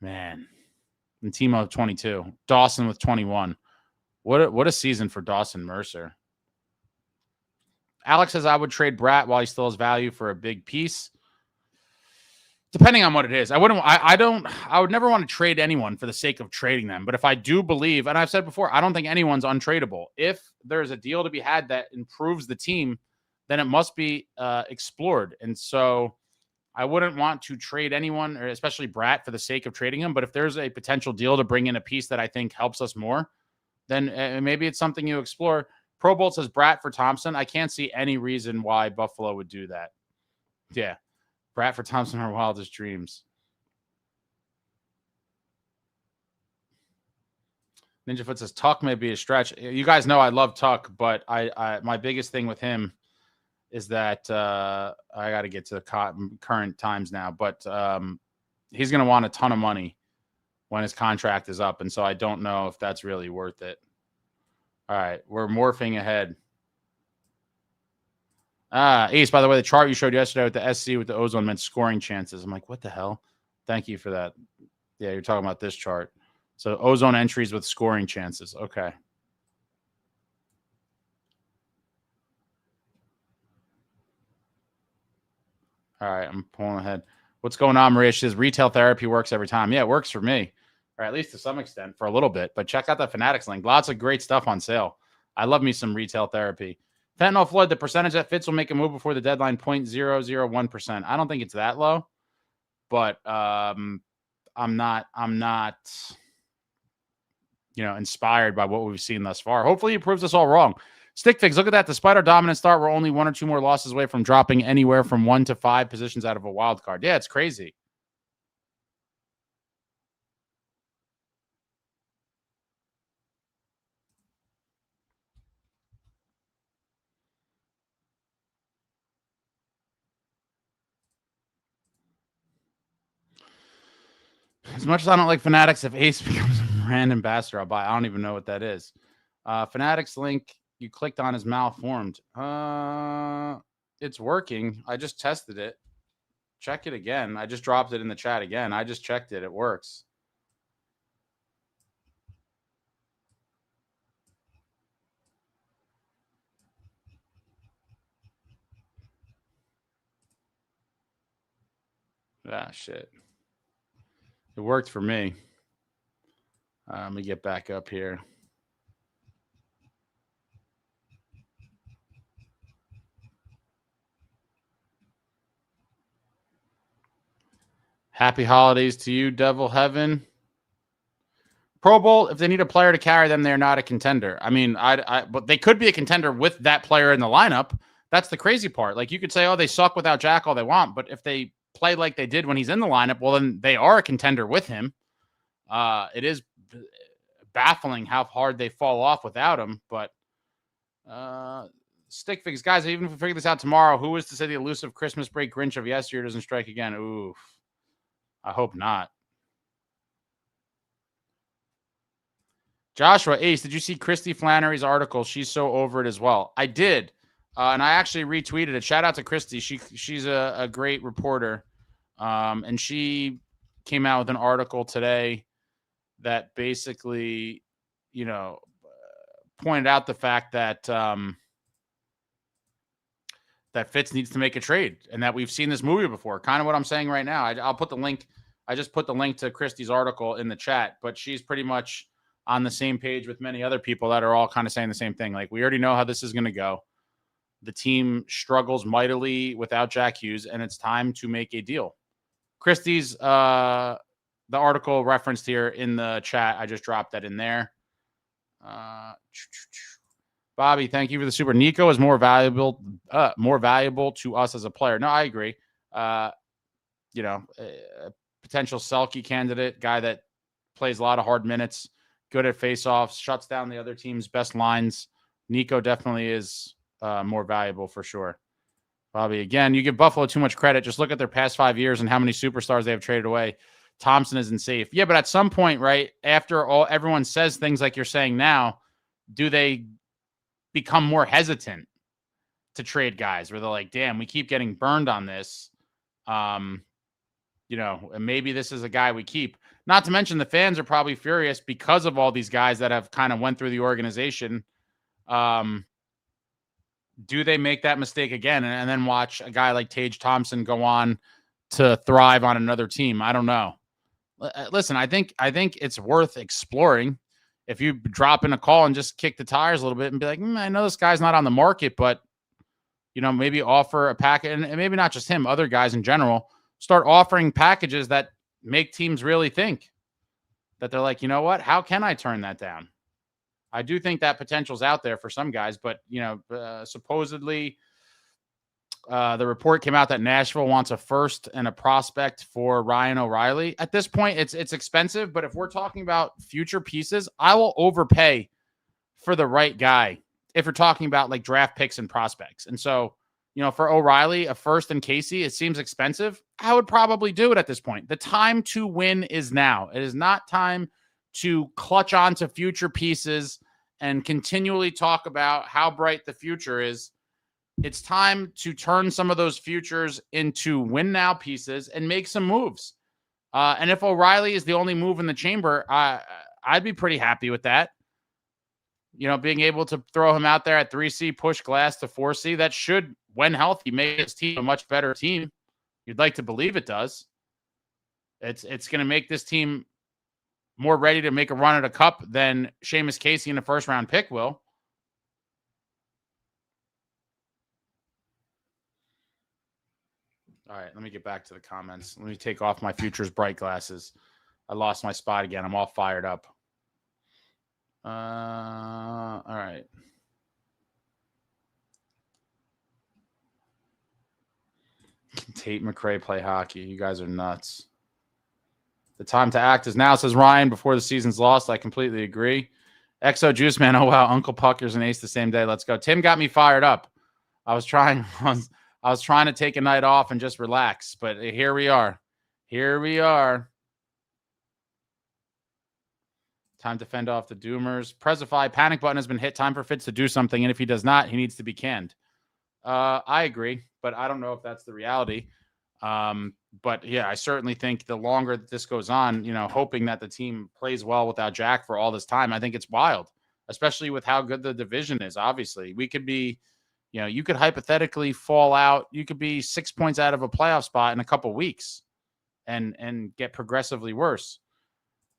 Man. And Timo 22. Dawson with 21. What a season for Dawson Mercer. Alex says I would trade Bratt while he still has value for a big piece. Depending on what it is. I would never want to trade anyone for the sake of trading them. But if I do believe, and I've said before, I don't think anyone's untradeable. If there's a deal to be had that improves the team, then it must be explored. And so I wouldn't want to trade anyone, or especially Bratt, for the sake of trading him. But if there's a potential deal to bring in a piece that I think helps us more, then maybe it's something you explore. Pro Bowl says Bratt for Thompson. I can't see any reason why Buffalo would do that. Yeah. Bratt for Thompson are wildest dreams. Ninja Foot says Tuck may be a stretch. You guys know I love Tuck, but my biggest thing with him is that I got to get to the current times now, but he's going to want a ton of money when his contract is up, and so I don't know if that's really worth it. All right, we're morphing ahead. Ace, by the way, the chart you showed yesterday with the SC with the ozone meant scoring chances. I'm like, what the hell? Thank you for that. Yeah, you're talking about this chart. So ozone entries with scoring chances. Okay. All right, I'm pulling ahead. What's going on, Maria? She says retail therapy works every time. Yeah, it works for me, or at least to some extent for a little bit. But check out the Fanatics link. Lots of great stuff on sale. I love me some retail therapy. Fentanyl Floyd, the percentage that Fitz will make a move before the deadline, 0.001%. I don't think it's that low, but I'm not, inspired by what we've seen thus far. Hopefully he proves us all wrong. Stick Figs, look at that. Despite our dominant start, we're only 1 or 2 more losses away from dropping anywhere from 1 to 5 positions out of a wild card. Yeah, it's crazy. As much as I don't like Fanatics, if Ace becomes a brand ambassador, I'll buy. I don't even know what that is. Fanatics link you clicked on is malformed. It's working. I just tested it. Check it again. I just dropped it in the chat again. I just checked it. It works. Ah, shit. It worked for me. Let me get back up here. Happy holidays to you, Devil Heaven. Pro Bowl, if they need a player to carry them, they're not a contender. I mean, but they could be a contender with that player in the lineup. That's the crazy part. Like, you could say, oh, they suck without Jack all they want, but if they play like they did when he's in the lineup, well, then they are a contender with him. It is baffling how hard they fall off without him, but Stick Figs, guys, even if we figure this out tomorrow, who is to say the elusive Christmas break Grinch of yesteryear doesn't strike again? Oof. I hope not. Joshua Ace, did you see Christy Flannery's article? She's so over it as well. I did. And I actually retweeted it. Shout out to Christy. She's a great reporter. And she came out with an article today that basically, pointed out the fact that that Fitz needs to make a trade and that we've seen this movie before. Kind of what I'm saying right now. I'll put the link. I just put the link to Christy's article in the chat, but she's pretty much on the same page with many other people that are all kind of saying the same thing. Like, we already know how this is going to go. The team struggles mightily without Jack Hughes, and it's time to make a deal. Christie's, the article referenced here in the chat, I just dropped that in there. Bobby, thank you for the super. Nico is more valuable to us as a player. No, I agree. A potential Selke candidate, guy that plays a lot of hard minutes, good at faceoffs, shuts down the other team's best lines. Nico definitely is more valuable for sure. Bobby, again, you give Buffalo too much credit. Just look at their past 5 years and how many superstars they have traded away. Thompson isn't safe. Yeah, but at some point, right, after everyone says things like you're saying now, do they become more hesitant to trade guys where they're like, damn, we keep getting burned on this. And maybe this is a guy we keep. Not to mention the fans are probably furious because of all these guys that have kind of went through the organization. Do they make that mistake again and then watch a guy like Tage Thompson go on to thrive on another team? I don't know. Listen, I think it's worth exploring. If you drop in a call and just kick the tires a little bit and be like, I know this guy's not on the market, but maybe offer a package, and maybe not just him, other guys in general, start offering packages that make teams really think that they're like, you know what? How can I turn that down? I do think that potential's out there for some guys, but supposedly the report came out that Nashville wants a first and a prospect for Ryan O'Reilly. At this point, it's expensive, but if we're talking about future pieces, I will overpay for the right guy if you're talking about like draft picks and prospects. And so, for O'Reilly, a first and Casey, it seems expensive. I would probably do it at this point. The time to win is now. It is not time to clutch on to future pieces and continually talk about how bright the future is. It's time to turn some of those futures into win now pieces and make some moves. And if O'Reilly is the only move in the chamber, I'd be pretty happy with that. You know, being able to throw him out there at 3C, push Glass to 4C, that should, when healthy, make his team a much better team. You'd like to believe it does. It's going to make this team more ready to make a run at a cup than Seamus Casey in a first-round pick will. All right, let me get back to the comments. Let me take off my Futures Bright glasses. I lost my spot again. I'm all fired up. All right. Can Tate McRae play hockey? You guys are nuts. The time to act is now, says Ryan, before the season's lost. I completely agree. Exo Juice Man, oh wow, Uncle Pucker's an ace the same day. Let's go. Tim got me fired up. I was trying to take a night off and just relax, but here we are. Here we are. Time to fend off the doomers. Presify, panic button has been hit. Time for Fitz to do something, and if he does not, he needs to be canned. I agree, but I don't know if that's the reality. But yeah, I certainly think the longer that this goes on, you know, hoping that the team plays well without Jack for all this time, I think it's wild, especially with how good the division is. Obviously, we could be, you know, you could hypothetically fall out. You could be 6 points out of a playoff spot in a couple weeks and get progressively worse.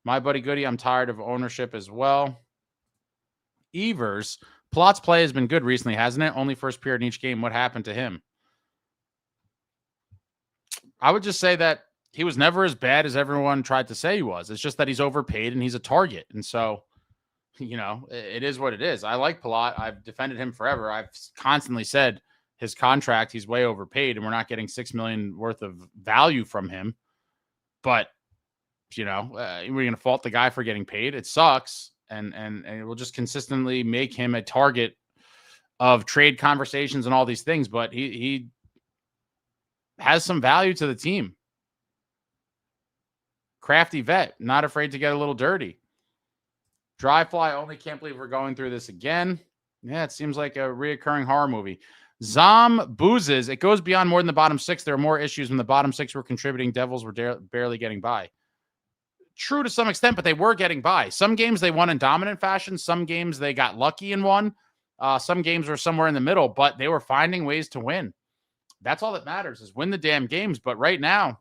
My buddy Goody, I'm tired of ownership as well. Evers, Plot's play has been good recently, hasn't it? Only first period in each game. What happened to him? I would just say that he was never as bad as everyone tried to say he was. It's just that he's overpaid and he's a target. And so, you know, it is what it is. I like Palat. I've defended him forever. I've constantly said his contract, he's way overpaid and we're not getting $6 million worth of value from him. But, you know, we're going to fault the guy for getting paid. It sucks. And it will just consistently make him a target of trade conversations and all these things. But he has some value to the team. Crafty vet, not afraid to get a little dirty. Dry fly only, can't believe we're going through this again. Yeah, it seems like a reoccurring horror movie. Zom boozes. It goes beyond more than the bottom six. There are more issues when the bottom six were contributing. Devils were barely getting by. True to some extent, but they were getting by. Some games they won in dominant fashion. Some games they got lucky and won. Some games were somewhere in the middle, but they were finding ways to win. That's all that matters, is win the damn games. But right now,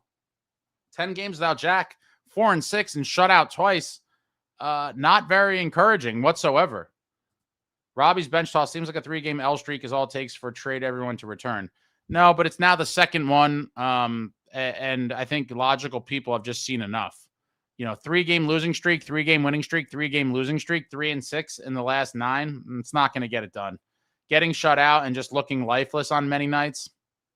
10 games without Jack, 4-6 and shut out twice. Not very encouraging whatsoever. Robbie's bench toss seems like a 3-game L streak is all it takes for trade everyone to return. No, but it's now the second one. And I think logical people have just seen enough. You know, 3-game losing streak, 3-game winning streak, 3-game losing streak, 3-6 in the last 9. It's not going to get it done. Getting shut out and just looking lifeless on many nights.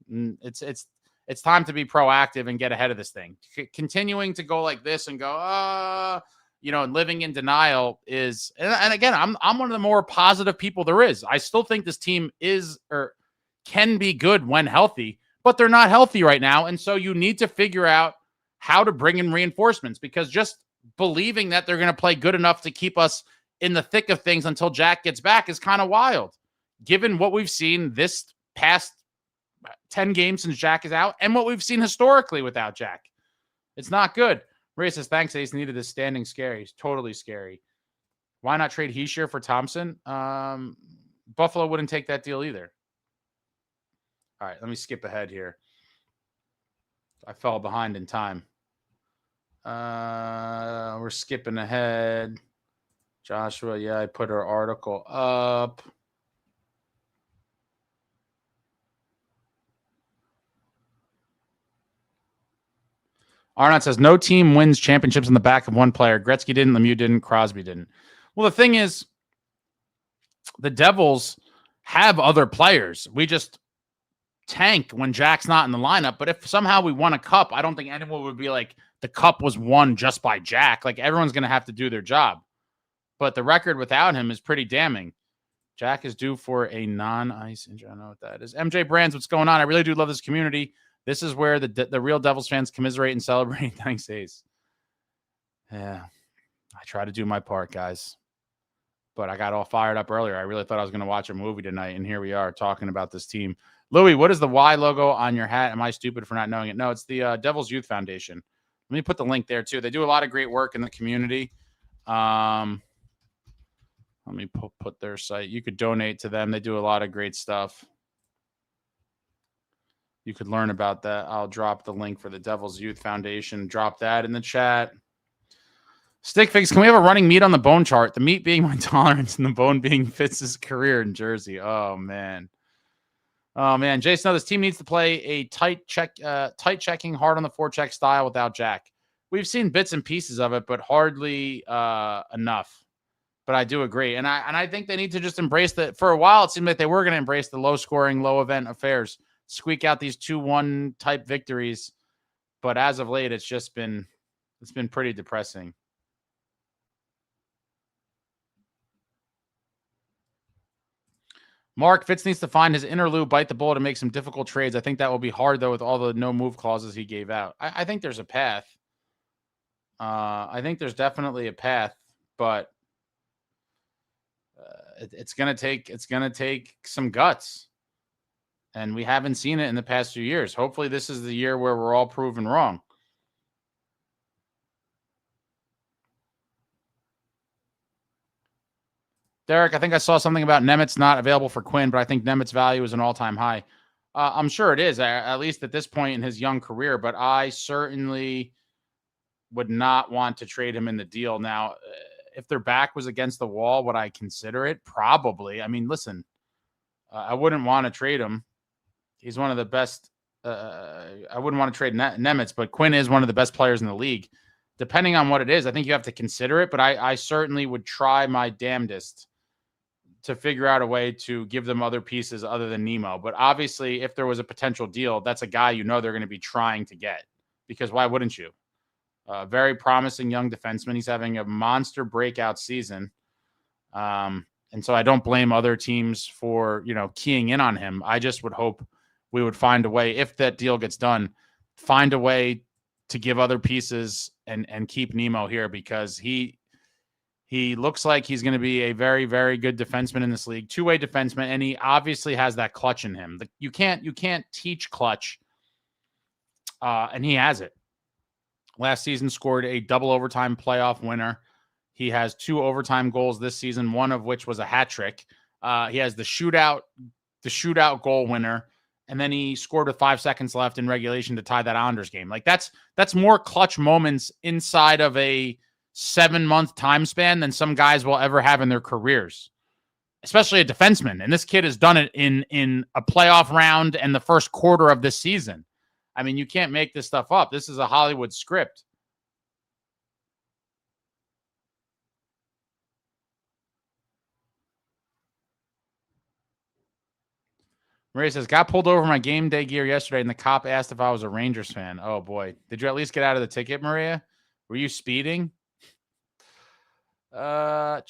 It's time to be proactive and get ahead of this thing. Continuing to go like this and go, you know, and living in denial is, and again, I'm one of the more positive people there is. I still think this team is or can be good when healthy, but they're not healthy right now. And so you need to figure out how to bring in reinforcements, because just believing that they're going to play good enough to keep us in the thick of things until Jack gets back is kind of wild, given what we've seen this past 10 games since Jack is out and what we've seen historically without Jack. It's not good. Ray says, thanks, Ace. Needed this standing scary. It's totally scary. Why not trade Hischier for Thompson? Buffalo wouldn't take that deal either. All right, let me skip ahead here. I fell behind in time. We're skipping ahead. Joshua, yeah, I put our article up. Arnott says, no team wins championships on the back of one player. Gretzky didn't, Lemieux didn't, Crosby didn't. Well, the thing is, the Devils have other players. We just tank when Jack's not in the lineup. But if somehow we won a cup, I don't think anyone would be like, the cup was won just by Jack. Like, everyone's going to have to do their job. But the record without him is pretty damning. Jack is due for a non-ice injury. I don't know what that is. MJ Brands, what's going on? I really do love this community. This is where the real Devils fans commiserate and celebrate. Thanks, Ace. Yeah, I try to do my part, guys. But I got all fired up earlier. I really thought I was going to watch a movie tonight, and here we are talking about this team. Louis, what is the Y logo on your hat? Am I stupid for not knowing it? No, it's the Devils Youth Foundation. Let me put the link there too. They do a lot of great work in the community. Let me put their site. You could donate to them. They do a lot of great stuff. You could learn about that. I'll drop the link for the Devils Youth Foundation. Drop that in the chat. Stickfigs, can we have a running meat on the bone chart? The meat being my tolerance and the bone being Fitz's career in Jersey. Oh, man. Oh, man. Jason, this team needs to play a tight checking, hard on the forecheck style without Jack. We've seen bits and pieces of it, but hardly enough. But I do agree. And I think they need to just embrace that. For a while, it seemed like they were going to embrace the low-scoring, low-event affairs, squeak out these 2-1 type victories. But as of late, it's been pretty depressing. Mark, Fitz needs to find his inner Lou, bite the bullet, and make some difficult trades. I think that will be hard, though, with all the no-move clauses he gave out. I think there's a path. I think there's definitely a path, but it's gonna take some guts, and we haven't seen it in the past few years. Hopefully, this is the year where we're all proven wrong. Derek, I think I saw something about Nemitz not available for Quinn, but I think Nemitz value is an all-time high. I'm sure it is, at least at this point in his young career, but I certainly would not want to trade him in the deal. Now, if their back was against the wall, would I consider it? Probably. I mean, listen, I wouldn't want to trade him. He's one of the best. I wouldn't want to trade Nemitz, but Quinn is one of the best players in the league. Depending on what it is, I think you have to consider it, but I certainly would try my damnedest to figure out a way to give them other pieces other than Nemo. But obviously, if there was a potential deal, that's a guy they're going to be trying to get, because why wouldn't you? Very promising young defenseman. He's having a monster breakout season. And so I don't blame other teams for, keying in on him. I just would hope we would find a way, if that deal gets done, find a way to give other pieces and keep Nemo here, because he looks like he's going to be a very, very good defenseman in this league, two-way defenseman, and he obviously has that clutch in him. You can't teach clutch, and he has it. Last season scored a double overtime playoff winner. He has 2 overtime goals this season, one of which was a hat trick. He has the shootout goal winner, and then he scored with 5 seconds left in regulation to tie that Islanders game. Like that's more clutch moments inside of a 7-month time span than some guys will ever have in their careers, especially a defenseman. And this kid has done it in a playoff round and the first quarter of this season. I mean, you can't make this stuff up. This is a Hollywood script. Maria says, got pulled over my game day gear yesterday, and the cop asked if I was a Rangers fan. Oh, boy. Did you at least get out of the ticket, Maria? Were you speeding? All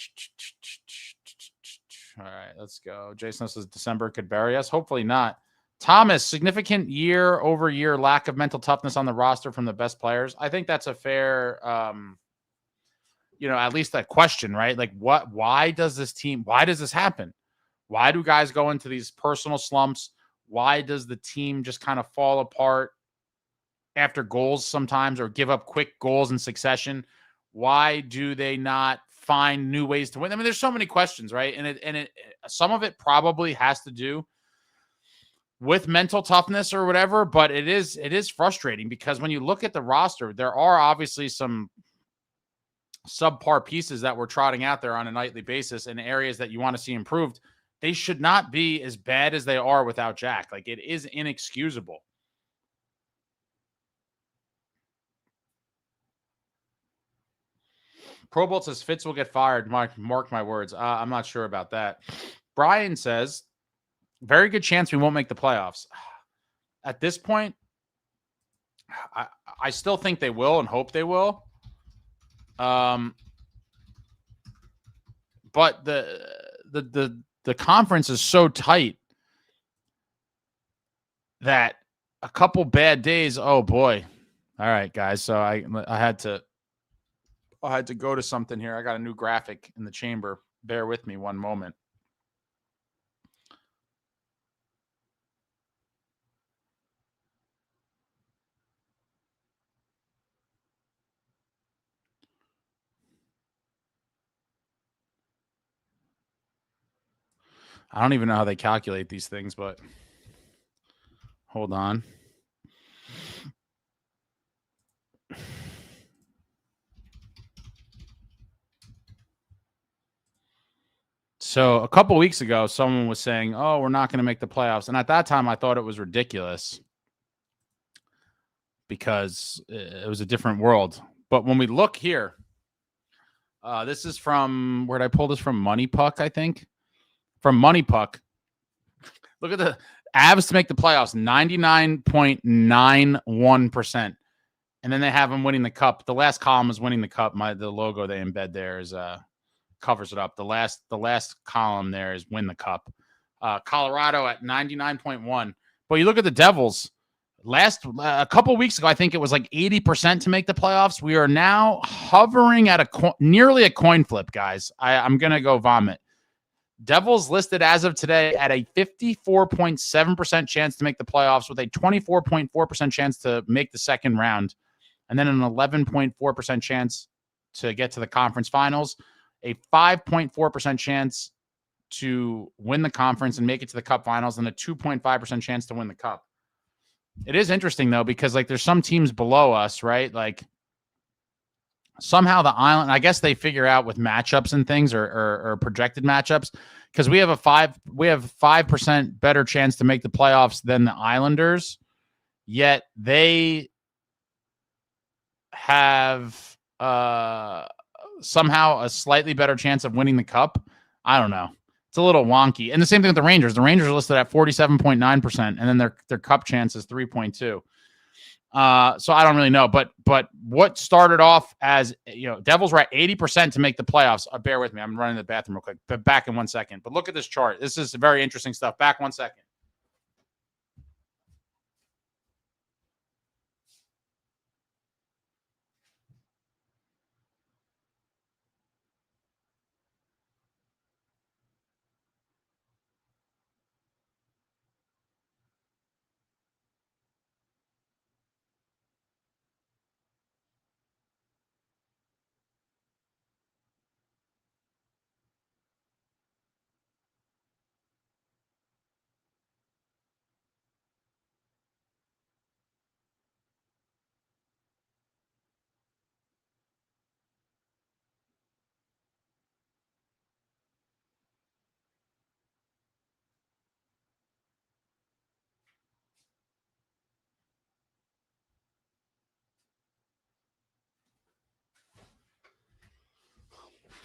right, let's go. Jason says December could bury us. Hopefully not. Thomas, significant year-over-year lack of mental toughness on the roster from the best players. I think that's a fair, at least a question, right? Like, why does this happen? Why do guys go into these personal slumps? Why does the team just kind of fall apart after goals sometimes, or give up quick goals in succession? Why do they not find new ways to win? I mean, there's so many questions, right? And some of it probably has to do with mental toughness or whatever, but it is frustrating, because when you look at the roster, there are obviously some subpar pieces that we're trotting out there on a nightly basis in areas that you want to see improved. They should not be as bad as they are without Jack. Like, it is inexcusable. Pro Bolt says Fitz will get fired. Mark my words. I'm not sure about that. Brian says, very good chance we won't make the playoffs. At this point, I still think they will and hope they will. But the conference is so tight that a couple bad days, oh boy. All right, guys. So I had to go to something here. I got a new graphic in the chamber. Bear with me one moment. I don't even know how they calculate these things, but hold on. So a couple weeks ago, someone was saying, "Oh, we're not going to make the playoffs," and at that time, I thought it was ridiculous because it was a different world. But when we look here, this is from, where did I pull this from? Money Puck, I think. From Money Puck. Look at the Avs to make the playoffs, 99.91%. And then they have them winning the cup. The last column is winning the cup. The logo they embed there is covers it up. The last column there is win the cup. Colorado at 99.1. But you look at the Devils. A couple weeks ago, I think it was like 80% to make the playoffs. We are now hovering at nearly a coin flip, guys. I'm gonna go vomit. Devils listed as of today at a 54.7% chance to make the playoffs, with a 24.4% chance to make the second round, and then an 11.4% chance to get to the conference finals, a 5.4% chance to win the conference and make it to the cup finals, and a 2.5% chance to win the cup. It is interesting, though, because like there's some teams below us, right? Like somehow the Island, I guess they figure out with matchups and things or projected matchups, because we have a 5% better chance to make the playoffs than the Islanders, yet they have somehow a slightly better chance of winning the cup. I don't know. It's a little wonky. And the same thing with the Rangers. The Rangers are listed at 47.9%, and then their cup chance is 3.2. So I don't really know. But what started off as, Devils were at 80% to make the playoffs. Bear with me. I'm running to the bathroom real quick. But back in 1 second. But look at this chart. This is very interesting stuff. Back 1 second.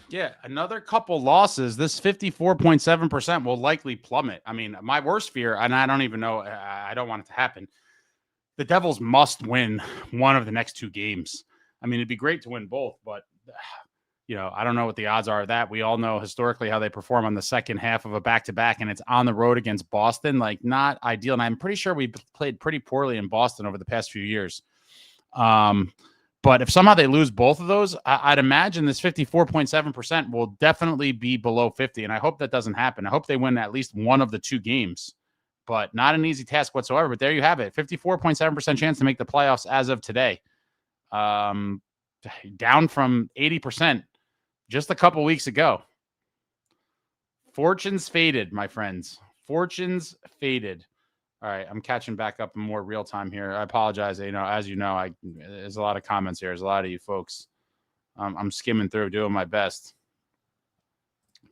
Yeah, another couple losses. This 54.7% will likely plummet. I mean, my worst fear, and I don't even know, I don't want it to happen. The Devils must win one of the next two games. I mean, it'd be great to win both, but I don't know what the odds are of that. We all know historically how they perform on the second half of a back-to-back, and it's on the road against Boston. Like, not ideal. And I'm pretty sure we played pretty poorly in Boston over the past few years. But if somehow they lose both of those, I'd imagine this 54.7% will definitely be below 50. And I hope that doesn't happen. I hope they win at least one of the two games, but not an easy task whatsoever. But there you have it. 54.7% chance to make the playoffs as of today. Down from 80% just a couple weeks ago. Fortunes faded, my friends. Fortunes faded. All right, I'm catching back up in more real time here. I apologize. As you know, there's a lot of comments here. There's a lot of you folks. I'm skimming through, doing my best.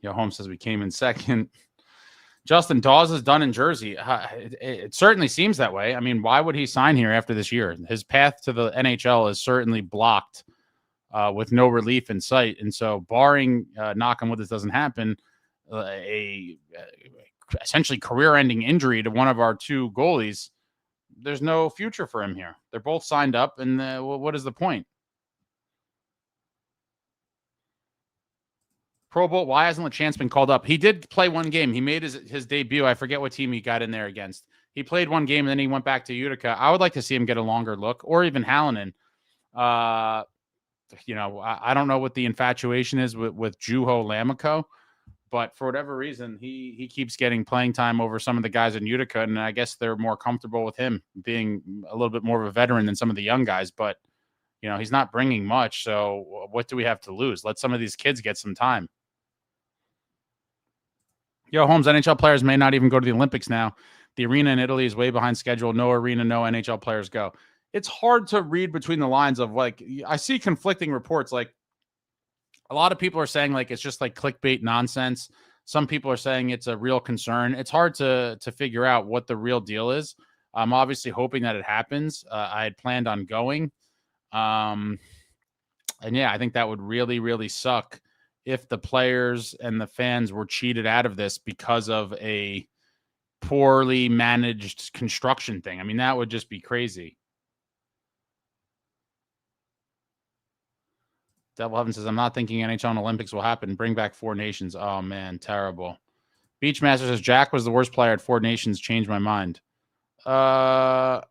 Holmes says we came in second. Justin, Daws is done in Jersey. It certainly seems that way. I mean, why would he sign here after this year? His path to the NHL is certainly blocked with no relief in sight. And so, barring knock on wood, this doesn't happen, essentially career-ending injury to one of our two goalies, there's no future for him here. They're both signed up, and what is the point? Pro Bowl, why hasn't LeChance been called up? He did play one game. He made his debut. I forget what team he got in there against. He played one game, and then he went back to Utica. I would like to see him get a longer look, or even Hallinan. I don't know what the infatuation is with Juho Lammikko, but for whatever reason, he keeps getting playing time over some of the guys in Utica, and I guess they're more comfortable with him being a little bit more of a veteran than some of the young guys. But, he's not bringing much, so what do we have to lose? Let some of these kids get some time. Yo, Holmes, NHL players may not even go to the Olympics now. The arena in Italy is way behind schedule. No arena, no NHL players go. It's hard to read between the lines of, like, I see conflicting reports. Like, a lot of people are saying, like, it's just like clickbait nonsense. Some people are saying it's a real concern. It's hard to figure out what the real deal is. I'm obviously hoping that it happens. I had planned on going. And yeah, I think that would really, really suck if the players and the fans were cheated out of this because of a poorly managed construction thing. I mean, that would just be crazy. Devil Heaven says, I'm not thinking NHL and Olympics will happen. Bring back Four Nations. Oh, man, terrible. Beachmaster says, Jack was the worst player at Four Nations. Changed my mind. I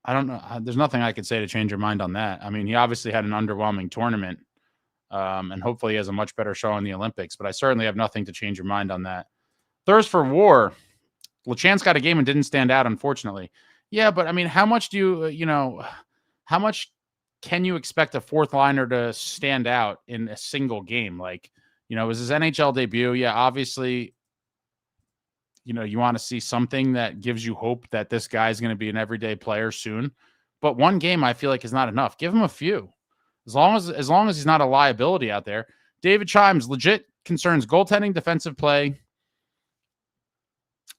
don't know. There's nothing I could say to change your mind on that. I mean, he obviously had an underwhelming tournament, and hopefully he has a much better show in the Olympics, but I certainly have nothing to change your mind on that. Thirst for War. LeChance got a game and didn't stand out, unfortunately. Yeah, but I mean, how much do you, how much can you expect a fourth liner to stand out in a single game? Like, it was his NHL debut. Yeah, obviously, you want to see something that gives you hope that this guy's going to be an everyday player soon. But one game I feel like is not enough. Give him a few. As long as he's not a liability out there. David Chimes, legit concerns goaltending, defensive play.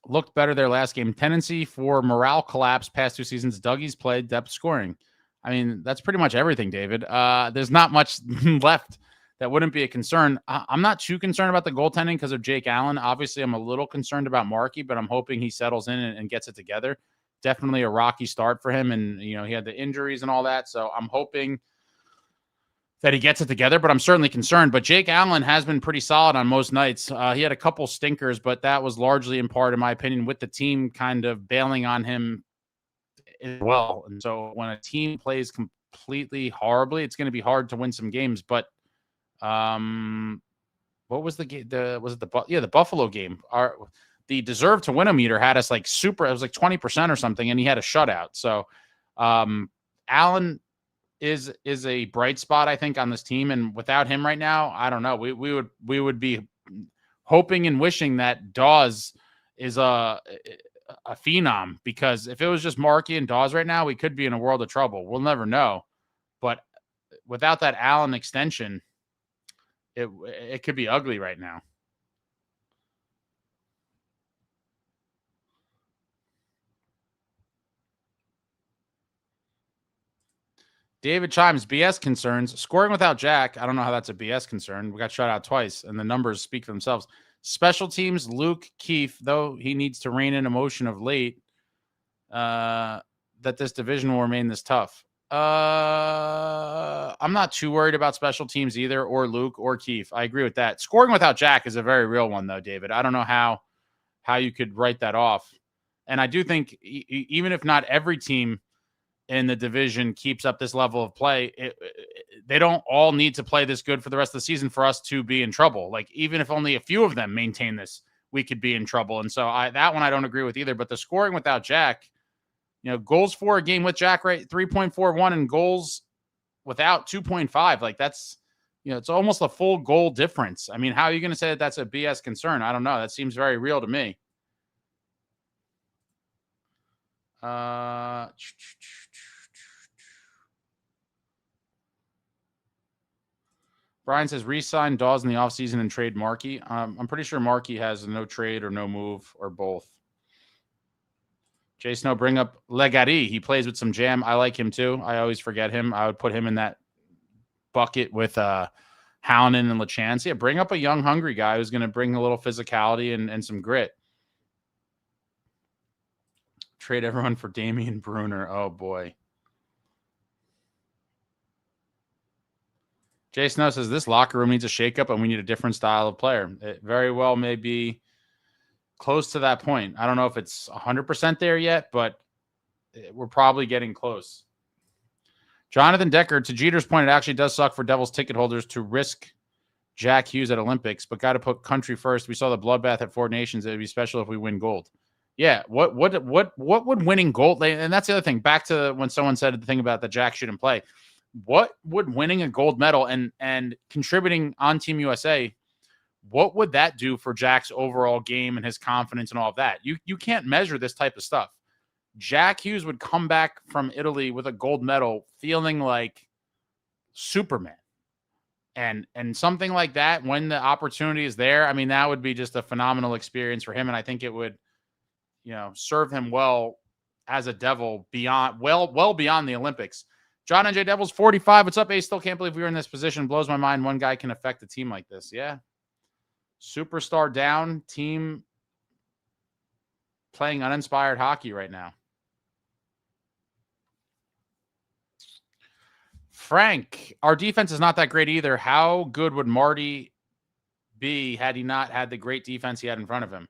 Looked better their last game. Tendency for morale collapse past 2 seasons. Dougie's play, depth scoring. I mean, that's pretty much everything, David. There's not much left that wouldn't be a concern. I'm not too concerned about the goaltending because of Jake Allen. Obviously, I'm a little concerned about Marky, but I'm hoping he settles in and gets it together. Definitely a rocky start for him, and he had the injuries and all that, so I'm hoping that he gets it together, but I'm certainly concerned. But Jake Allen has been pretty solid on most nights. He had a couple stinkers, but that was largely in part, in my opinion, with the team kind of bailing on him as well. And so when a team plays completely horribly, it's going to be hard to win some games. But what was the game? The Buffalo game. The deserve to win meter had us like super. It was like 20% or something, and he had a shutout. So Allen is a bright spot, I think, on this team. And without him right now, I don't know. We would be hoping and wishing that Daws is a phenom, because if it was just Marky and Daws right now, we could be in a world of trouble. We'll never know. But without that Allen extension, it could be ugly right now. David Chimes, BS concerns. Scoring without Jack, I don't know how that's a BS concern. We got shut out twice, and the numbers speak for themselves. Special teams, Luke Keefe, though he needs to rein in emotion of late, that this division will remain this tough. I'm not too worried about special teams either, or Luke or Keefe. I agree with that. Scoring without Jack is a very real one, though, David. I don't know how you could write that off. And I do think even if not every team in the division keeps up this level of play, they don't all need to play this good for the rest of the season for us to be in trouble. Like, even if only a few of them maintain this, we could be in trouble. And so that one I don't agree with either. But the scoring without Jack, goals for a game with Jack, right, 3.41, and goals without 2.5. Like, that's, it's almost a full goal difference. I mean, how are you going to say that that's a BS concern? I don't know. That seems very real to me. Brian says, re-sign Daws in the offseason and trade Marky. I'm pretty sure Marky has no trade or no move or both. Jay Snow, bring up Legari. He plays with some jam. I like him too. I always forget him. I would put him in that bucket with Hownen and LeChance. Yeah, bring up a young, hungry guy who's going to bring a little physicality and some grit. Trade everyone for Damian Brunner. Oh, boy. Jay Snow says, this locker room needs a shakeup and we need a different style of player. It very well may be close to that point. I don't know if it's 100% there yet, but we're probably getting close. Jonathan Decker, to Jeter's point, it actually does suck for Devils ticket holders to risk Jack Hughes at Olympics, but got to put country first. We saw the bloodbath at Four Nations. It would be special if we win gold. Yeah, what would winning gold? And that's the other thing. Back to when someone said the thing about that Jack shouldn't play. What would winning a gold medal and contributing on Team USA, what would that do for Jack's overall game and his confidence and all of that? You can't measure this type of stuff. Jack Hughes would come back from Italy with a gold medal feeling like Superman. And something like that, when the opportunity is there, I mean, that would be just a phenomenal experience for him. And I think it would, serve him well as a Devil well beyond the Olympics. John NJ Devils 45. What's up, Ace? Still can't believe we were in this position. Blows my mind one guy can affect a team like this. Yeah. Superstar down, team playing uninspired hockey right now. Frank, our defense is not that great either. How good would Marty be had he not had the great defense he had in front of him?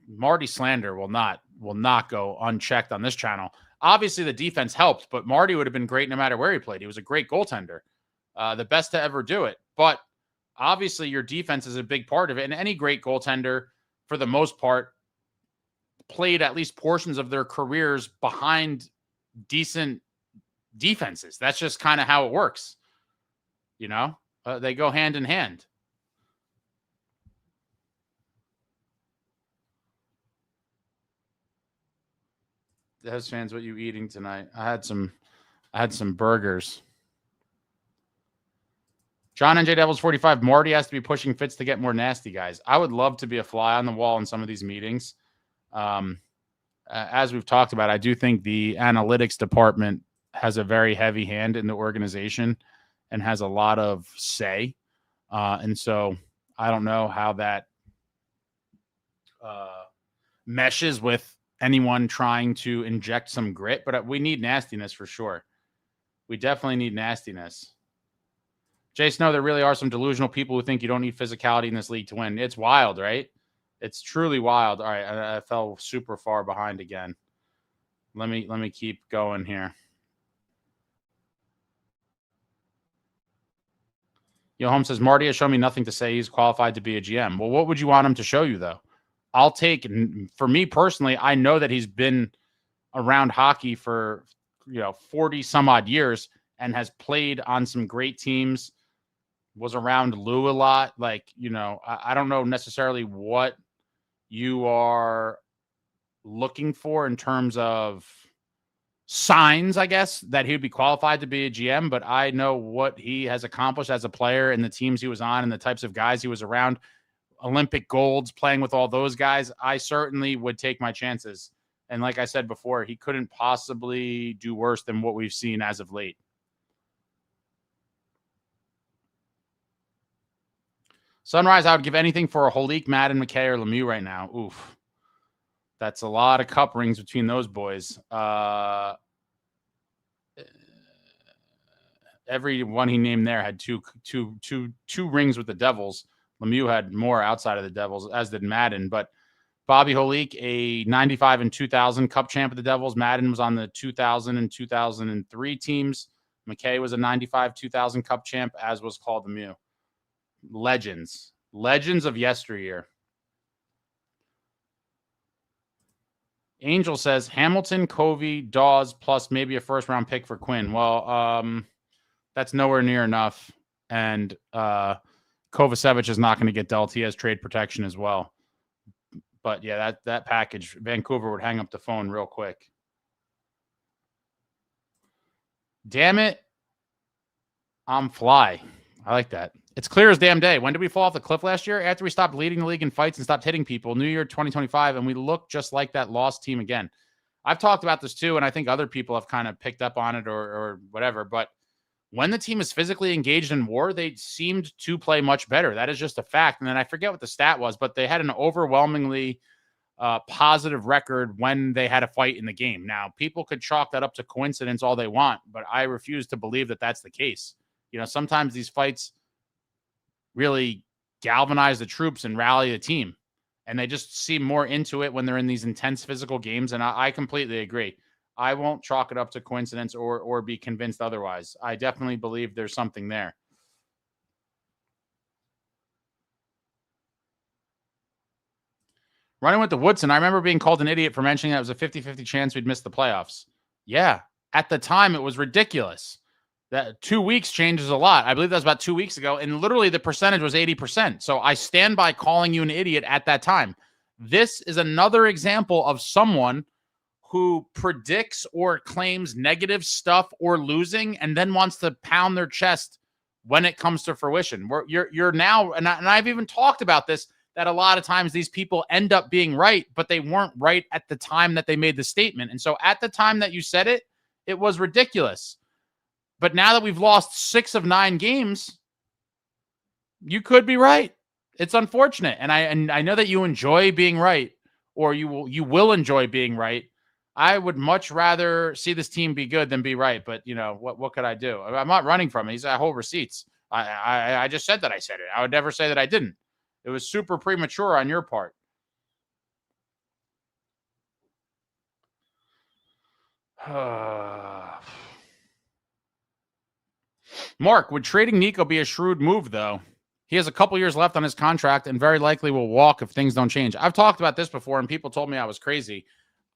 Marty slander will not go unchecked on this channel. Obviously, the defense helped, but Marty would have been great no matter where he played. He was a great goaltender, the best to ever do it. But obviously, your defense is a big part of it. And any great goaltender, for the most part, played at least portions of their careers behind decent defenses. That's just kind of how it works. They go hand in hand. Devs fans, what you eating tonight? I had some burgers. John NJ Devils 45. Marty has to be pushing Fitz to get more nasty guys. I would love to be a fly on the wall in some of these meetings. As we've talked about, I do think the analytics department has a very heavy hand in the organization and has a lot of say. And so I don't know how that meshes with anyone trying to inject some grit, but we need nastiness for sure. We definitely need nastiness. Jace, no, there really are some delusional people who think you don't need physicality in this league to win. It's wild, right? It's truly wild. All right, I fell super far behind again. Let me keep going here. Yo, Holmes says, Marty has shown me nothing to say he's qualified to be a GM. Well, what would you want him to show you, though? I'll take, for me personally, I know that he's been around hockey for, 40 some odd years and has played on some great teams, was around Lou a lot. Like, I don't know necessarily what you are looking for in terms of signs, I guess, that he would be qualified to be a GM, but I know what he has accomplished as a player and the teams he was on and the types of guys he was around. Olympic golds, playing with all those guys. I certainly would take my chances. And like I said before, he couldn't possibly do worse than what we've seen as of late. Sunrise, I would give anything for a Holik, Madden, McKay, or Lemieux right now. Oof. That's a lot of cup rings between those boys. Every one he named there had two rings with the Devils. Lemieux had more outside of the Devils, as did Madden. But Bobby Holik, a 95 and 2000 Cup champ of the Devils. Madden was on the 2000 and 2003 teams. McKay was a 95 2000 Cup champ, as was Claude Lemieux. Legends of yesteryear. Angel says Hamilton, Covey, Daws, plus maybe a first-round pick for Quinn. Well, that's nowhere near enough. And Kovacevic is not going to get dealt. He has trade protection as well. But, yeah, that package, Vancouver would hang up the phone real quick. Damn it. I'm fly. I like that. It's clear as damn day. When did we fall off the cliff last year? After we stopped leading the league in fights and stopped hitting people. New Year 2025, and we look just like that lost team again. I've talked about this too, and I think other people have kind of picked up on it or whatever. But when the team is physically engaged in war, they seemed to play much better. That is just a fact. And then I forget what the stat was, but they had an overwhelmingly positive record when they had a fight in the game. Now, people could chalk that up to coincidence all they want, but I refuse to believe that that's the case. Sometimes these fights really galvanize the troops and rally the team. And they just seem more into it when they're in these intense physical games. And I completely agree. I won't chalk it up to coincidence or be convinced otherwise. I definitely believe there's something there. Running with the Woodson, I remember being called an idiot for mentioning that it was a 50-50 chance we'd miss the playoffs. Yeah, at the time, it was ridiculous. That 2 weeks changes a lot. I believe that was about 2 weeks ago, and literally the percentage was 80%. So I stand by calling you an idiot at that time. This is another example of someone who predicts or claims negative stuff or losing and then wants to pound their chest when it comes to fruition. You're now, and I've even talked about this, that a lot of times these people end up being right, but they weren't right at the time that they made the statement. And so at the time that you said it, it was ridiculous. But now that we've lost 6 of 9 games, you could be right. It's unfortunate. And I know that you enjoy being right, or you will enjoy being right. I would much rather see this team be good than be right. But, you know, what could I do? I'm not running from it. These are whole receipts. I just said that I said it. I would never say that I didn't. It was super premature on your part. Mark, would trading Nico be a shrewd move, though? He has a couple years left on his contract and very likely will walk if things don't change. I've talked about this before, and people told me I was crazy.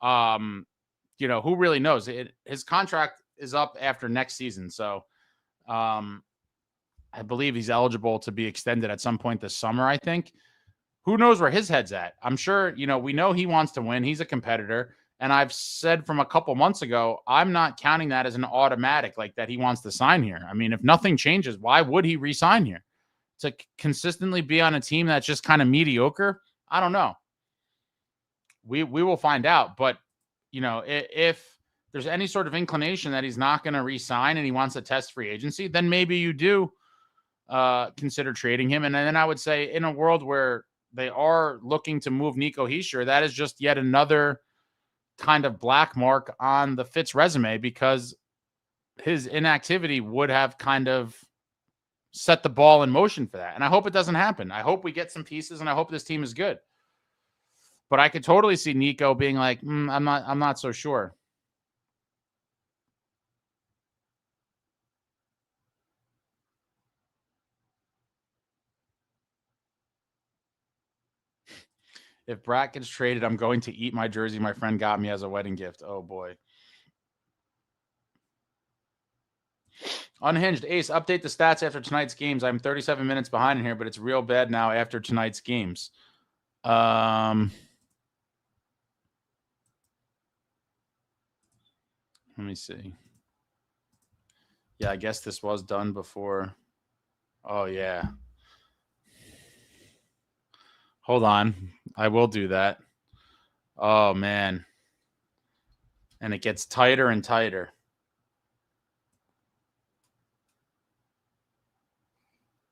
You know, who really knows? His contract is up after next season, so I believe he's eligible to be extended at some point this summer, I think. Who knows where his head's at? I'm sure, you know, we know he wants to win. He's a competitor. And I've said from a couple months ago, I'm not counting that as an automatic, like that he wants to sign here. I mean, if nothing changes, why would he re-sign here? To consistently be on a team that's just kind of mediocre? I don't know. We will find out. But, you know, if there's any sort of inclination that he's not going to re-sign and he wants to test free agency, then maybe you do consider trading him. And then I would say in a world where they are looking to move Nico Hischier, that is just yet another kind of black mark on the Fitz resume, because his inactivity would have kind of set the ball in motion for that. And I hope it doesn't happen. I hope we get some pieces, and I hope this team is good. But I could totally see Nico being like, I'm not so sure. If Bratt gets traded, I'm going to eat my jersey my friend got me as a wedding gift. Oh, boy. Unhinged. Ace, update the stats after tonight's games. I'm 37 minutes behind in here, but it's real bad now after tonight's games. Let me see. Yeah, I guess this was done before. Oh, yeah. Hold on. I will do that. Oh, man. And it gets tighter and tighter.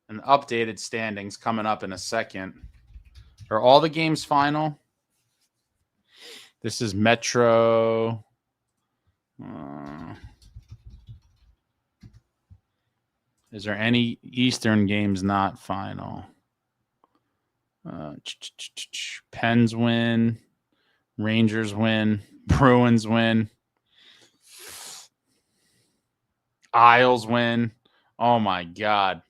And updated standings coming up in a second. Are all the games final? This is Metro. Is there any Eastern games not final? Pens win. Rangers win. Bruins win. Isles win. Oh, my God.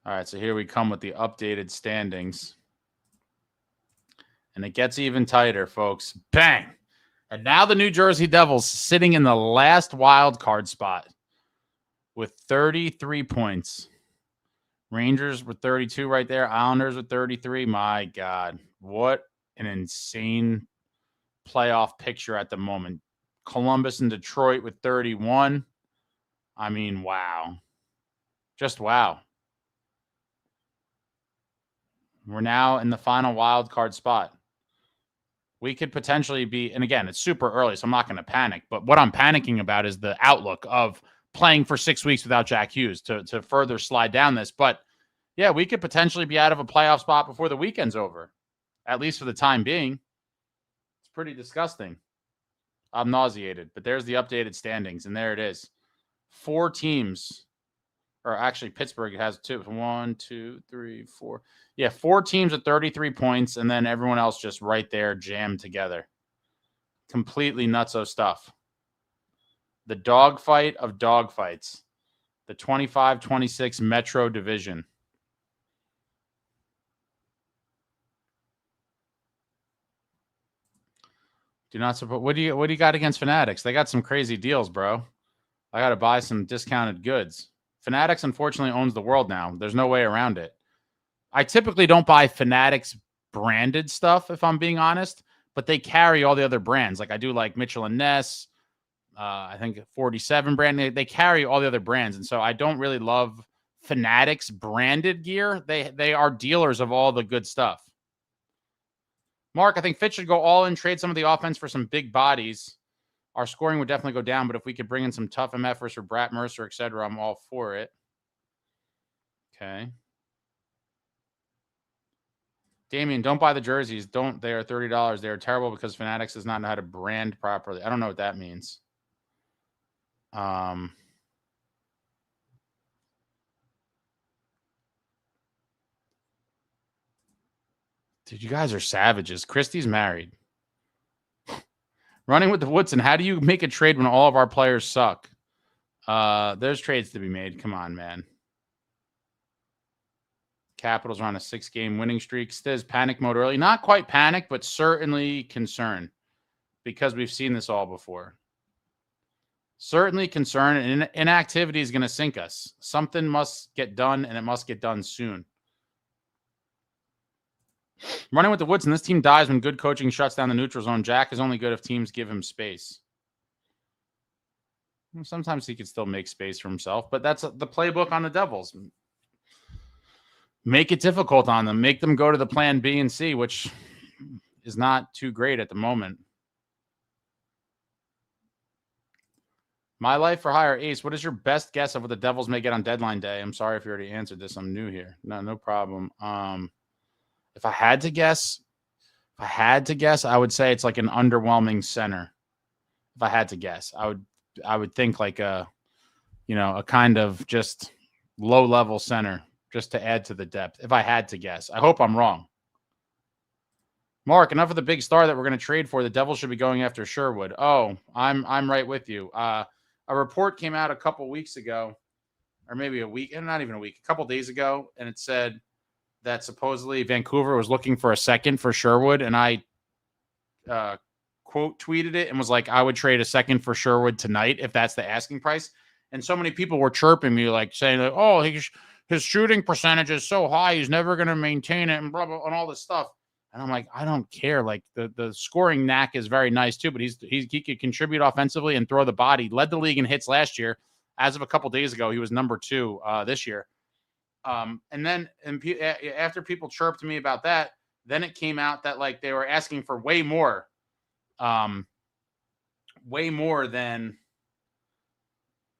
All right, so here we come with the updated standings. And it gets even tighter, folks. Bang! And now the New Jersey Devils sitting in the last wild card spot with 33 points. Rangers with 32 right there. Islanders with 33. My God. What an insane playoff picture at the moment. Columbus and Detroit with 31. I mean, wow. Just wow. We're now in the final wild card spot. We could potentially be, and again, it's super early, so I'm not going to panic. But what I'm panicking about is the outlook of playing for 6 weeks without Jack Hughes to further slide down this. But yeah, we could potentially be out of a playoff spot before the weekend's over, at least for the time being. It's pretty disgusting. I'm nauseated. But there's the updated standings, and there it is. 4 teams. Or actually, Pittsburgh has 2. 1, 2, 3, 4. Yeah, 4 teams at 33 points, and then everyone else just right there jammed together. Completely nutso stuff. The dogfight of dogfights. The 25-26 Metro Division. Do not support. What do you got against Fanatics? They got some crazy deals, bro. I got to buy some discounted goods. Fanatics, unfortunately, owns the world now. There's no way around it. I typically don't buy Fanatics branded stuff, if I'm being honest, but they carry all the other brands. Like I do like Mitchell and Ness. I think 47 brand. They carry all the other brands. And so I don't really love Fanatics branded gear. They are dealers of all the good stuff. Mark, I think Fitz should go all in, trade some of the offense for some big bodies. Our scoring would definitely go down, but if we could bring in some tough MFers for Bratt, Mercer, etc., I'm all for it. Okay. Damien, don't buy the jerseys. Don't. They are $30. They are terrible because Fanatics does not know how to brand properly. I don't know what that means. Dude, you guys are savages. Christie's married. Running with the Woodson. How do you make a trade when all of our players suck? There's trades to be made. Come on, man. Capitals are on a 6-game winning streak. Stiz, panic mode early. Not quite panic, but certainly concern because we've seen this all before. Certainly concern, and inactivity is going to sink us. Something must get done, and it must get done soon. Running with the Woodson, this team dies when good coaching shuts down the neutral zone. Jack is only good if teams give him space. Sometimes he could still make space for himself, but that's the playbook on the Devils. Make it difficult on them. Make them go to the plan B and C, which is not too great at the moment. My life for hire, Ace. What is your best guess of what the Devils may get on deadline day? I'm sorry if you already answered this. I'm new here. No problem. If I had to guess, I would say it's like an underwhelming center. If I had to guess, I would think like a kind of just low-level center just to add to the depth. If I had to guess, I hope I'm wrong. Mark, enough of the big star that we're going to trade for. The Devils should be going after Sherwood. Oh, I'm right with you. A report came out a couple weeks ago, or maybe a week, and not even a week, a couple days ago, and it said that supposedly Vancouver was looking for a second for Sherwood, and I quote tweeted it and was like, I would trade a second for Sherwood tonight if that's the asking price. And so many people were chirping me, like saying, like, oh, his shooting percentage is so high, he's never going to maintain it, and blah, blah, and all this stuff. And I'm like, I don't care. Like the scoring knack is very nice too, but he could contribute offensively and throw the body. Led the league in hits last year. As of a couple days ago, he was number 2 this year. And after people chirped me about that, then it came out that like they were asking for way more than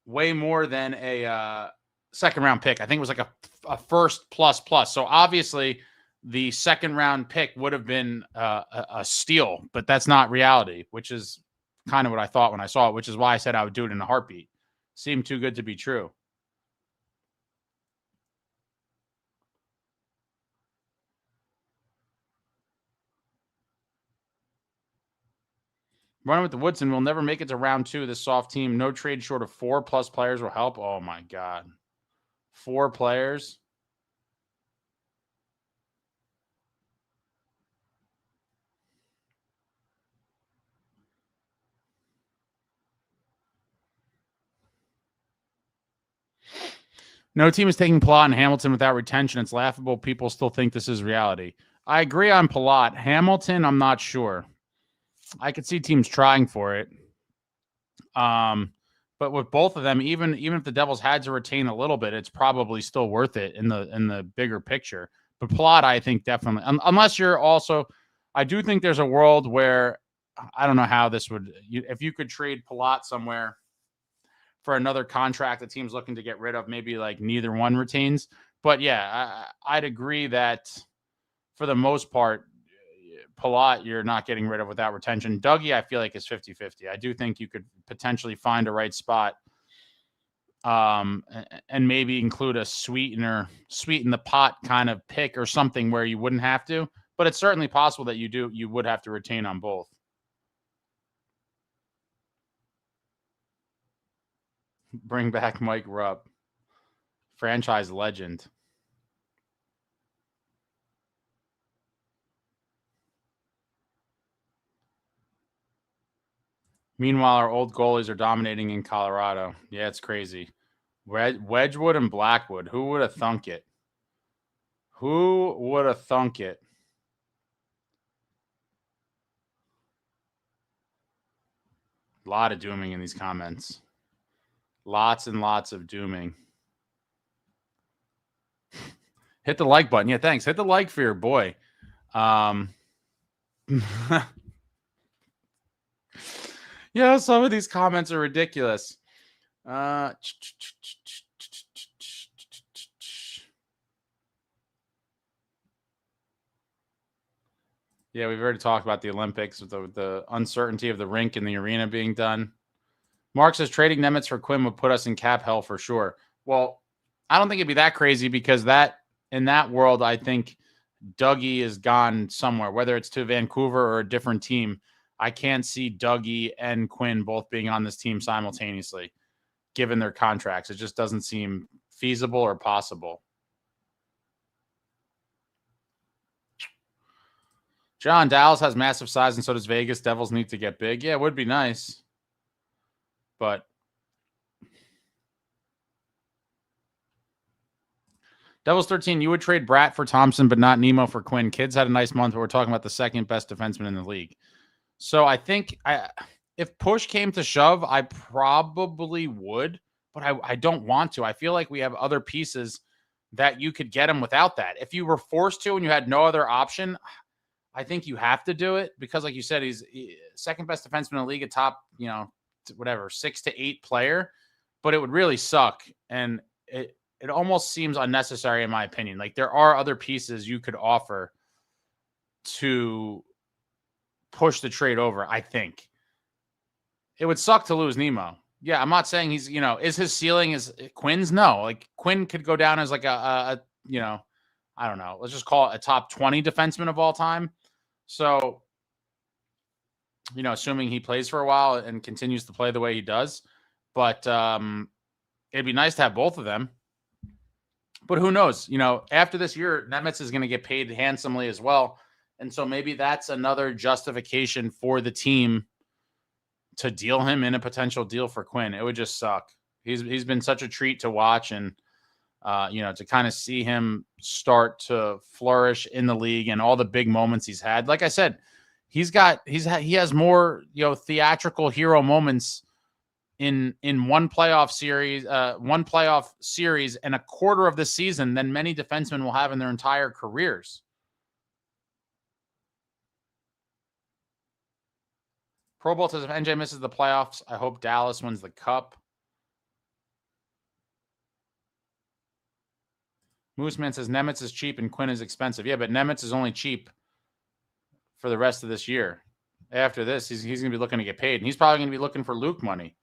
a second round pick. I think it was like a first plus. So obviously the second round pick would have been a steal, but that's not reality, which is kind of what I thought when I saw it, which is why I said I would do it in a heartbeat. Seemed too good to be true. Running with the Woodson will never make it to round 2. This soft team, no trade short of 4+ players will help. Oh my God. 4 players. No team is taking Palat and Hamilton without retention. It's laughable. People still think this is reality. I agree on Palat. Hamilton, I'm not sure. I could see teams trying for it. But with both of them, even if the Devils had to retain a little bit, it's probably still worth it in the bigger picture. But Palat, I think definitely, unless you're also, I do think there's a world where I don't know how this would, if you could trade Palat somewhere for another contract the team's looking to get rid of, maybe like neither one retains. But yeah, I'd agree that for the most part, Palat, you're not getting rid of without retention. Dougie, I feel like is 50-50. I do think you could potentially find a right spot and maybe include a sweeten the pot kind of pick or something where you wouldn't have to. But it's certainly possible that you would have to retain on both. Bring back Mike Rupp. Franchise legend. Meanwhile, our old goalies are dominating in Colorado. Yeah, it's crazy. Wedgwood and Blackwood. Who would have thunk it? Who would have thunk it? A lot of dooming in these comments. Lots and lots of dooming. Hit the like button. Yeah, thanks. Hit the like for your boy. Yeah, some of these comments are ridiculous. Yeah, we've already talked about the Olympics with the uncertainty of the rink and the arena being done. Mark says trading Nemitz for Quinn would put us in cap hell for sure. Well, I don't think it'd be that crazy because in that world, I think Dougie is gone somewhere, whether it's to Vancouver or a different team. I can't see Dougie and Quinn both being on this team simultaneously, given their contracts. It just doesn't seem feasible or possible. John, Dallas has massive size, and so does Vegas. Devils need to get big. Yeah, it would be nice. But Devils 13, you would trade Bratt for Thompson, but not Nemo for Quinn. Kids had a nice month, but we're talking about the second best defenseman in the league. So I think if push came to shove, I probably would, but I don't want to. I feel like we have other pieces that you could get him without that. If you were forced to and you had no other option, I think you have to do it because, like you said, he's second best defenseman in the league, a top, 6 to 8 player, but it would really suck. And it almost seems unnecessary in my opinion. Like there are other pieces you could offer to push the trade over. I think it would suck to lose Nemo. Yeah. I'm not saying he's, is his ceiling is Quinn's? No, like Quinn could go down as like a I don't know. Let's just call it a top 20 defenseman of all time. So, assuming he plays for a while and continues to play the way he does, but it'd be nice to have both of them. But who knows? After this year, Nemitz is going to get paid handsomely as well. And so maybe that's another justification for the team to deal him in a potential deal for Quinn. It would just suck. He's been such a treat to watch and, to kind of see him start to flourish in the league and all the big moments he's had. Like I said, he has more, theatrical hero moments in one playoff series and a quarter of the season than many defensemen will have in their entire careers. Pro Bowl says if NJ misses the playoffs, I hope Dallas wins the cup. Mooseman says Nemitz is cheap and Quinn is expensive. Yeah, but Nemitz is only cheap for the rest of this year. After this, he's going to be looking to get paid. And he's probably going to be looking for Luke money.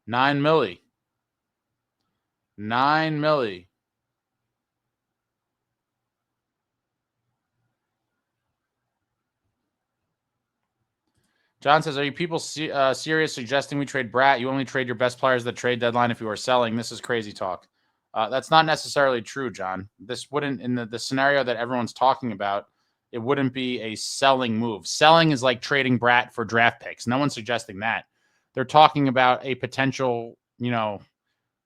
$9 million. $9 million. John says, are you people serious suggesting we trade Bratt? You only trade your best players at the trade deadline if you are selling. This is crazy talk. That's not necessarily true, John. This wouldn't, in the scenario that everyone's talking about, it wouldn't be a selling move. Selling is like trading Bratt for draft picks. No one's suggesting that. They're talking about a potential,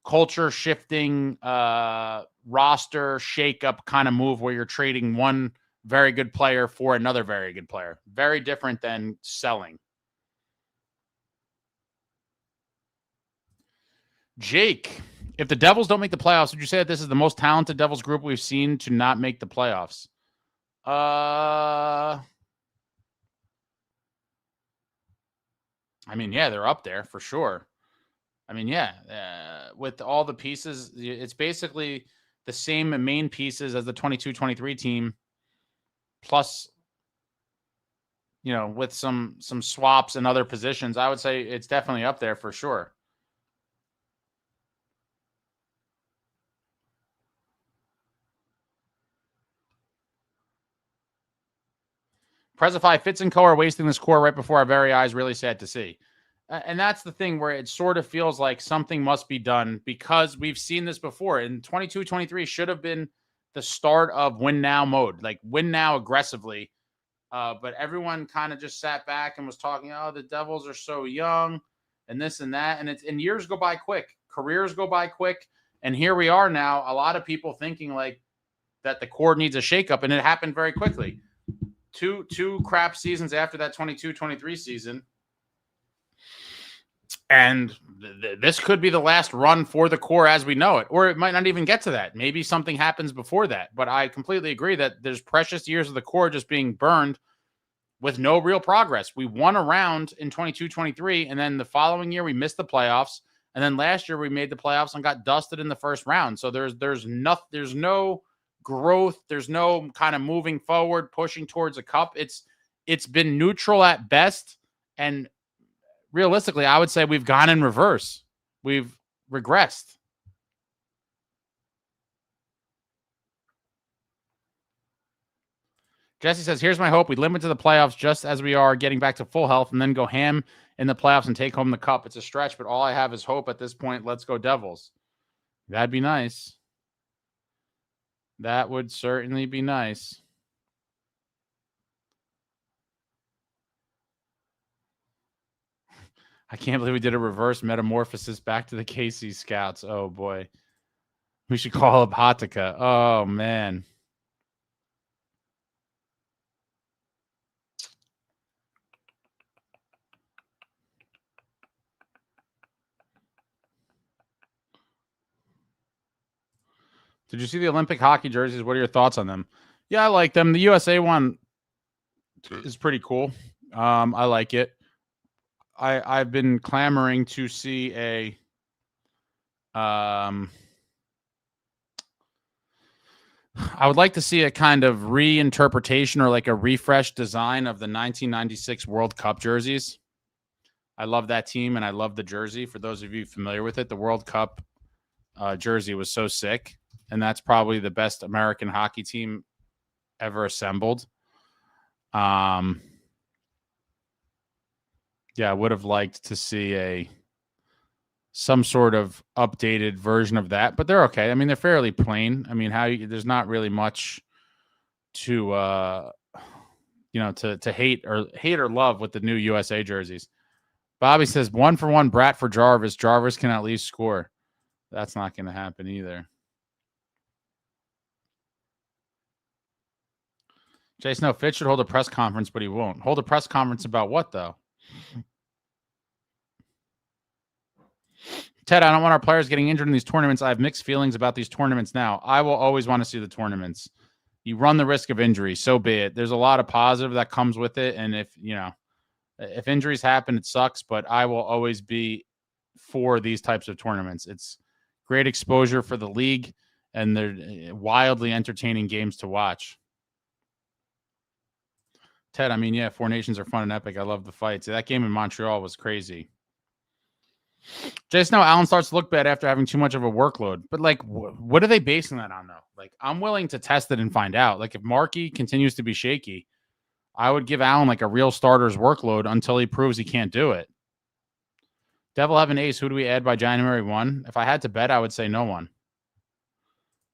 culture shifting, roster shakeup kind of move where you're trading one very good player for another very good player. Very different than selling. Jake, if the Devils don't make the playoffs, would you say that this is the most talented Devils group we've seen to not make the playoffs? I mean, yeah, they're up there for sure. I mean, yeah, with all the pieces, it's basically the same main pieces as the 22-23 team, plus, with some swaps and other positions. I would say it's definitely up there for sure. Presify, Fitz and Co. are wasting this core right before our very eyes. Really sad to see. And that's the thing where it sort of feels like something must be done because we've seen this before. And 22-23 should have been the start of win now mode, like win now aggressively. But everyone kind of just sat back and was talking, oh, the Devils are so young. and this and that. And years go by quick. Careers go by quick. And here we are now, a lot of people thinking like that the core needs a shakeup, and it happened very quickly. Two crap seasons after that 22-23 season. And this could be the last run for the core as we know it, or it might not even get to that. Maybe something happens before that. But I completely agree that there's precious years of the core just being burned with no real progress. We won a round in 22-23, and then the following year we missed the playoffs. And then last year we made the playoffs and got dusted in the first round. So there's no growth. There's no kind of moving forward, pushing towards a cup. It's been neutral at best. And realistically, I would say we've gone in reverse. We've regressed. Jesse says, here's my hope. We limit to the playoffs just as we are getting back to full health and then go ham in the playoffs and take home the cup. It's a stretch, but all I have is hope at this point. Let's go Devils. That'd be nice. That would certainly be nice. I can't believe we did a reverse metamorphosis back to the KC Scouts. Oh, boy. We should call up Hatika. Oh, man. Did you see the Olympic hockey jerseys? What are your thoughts on them? Yeah, I like them. The USA one is pretty cool. I like it. I've been clamoring to see a I would like to see a kind of reinterpretation or like a refresh design of the 1996 World Cup jerseys. I love that team and I love the jersey. For those of you familiar with it, the World Cup jersey was so sick. And that's probably the best American hockey team ever assembled. Yeah, I would have liked to see some sort of updated version of that, but they're okay. I mean, they're fairly plain. I mean, there's not really much to to hate or love with the new USA jerseys. Bobby says 1-for-1 Bratt for Jarvis. Jarvis can at least score. That's not going to happen either. Jason, no, Fitz should hold a press conference, but he won't. Hold a press conference about what, though? Ted, I don't want our players getting injured in these tournaments. I have mixed feelings about these tournaments now. I will always want to see the tournaments. You run the risk of injury, so be it. There's a lot of positive that comes with it, and if injuries happen, it sucks, but I will always be for these types of tournaments. It's great exposure for the league, and they're wildly entertaining games to watch. Ted, I mean, yeah, Four Nations are fun and epic. I love the fights. That game in Montreal was crazy. Jason, Allen starts to look bad after having too much of a workload. But, like, what are they basing that on, though? Like, I'm willing to test it and find out. Like, if Marky continues to be shaky, I would give Allen, like, a real starter's workload until he proves he can't do it. Devil have an ace. Who do we add by January 1? If I had to bet, I would say no one.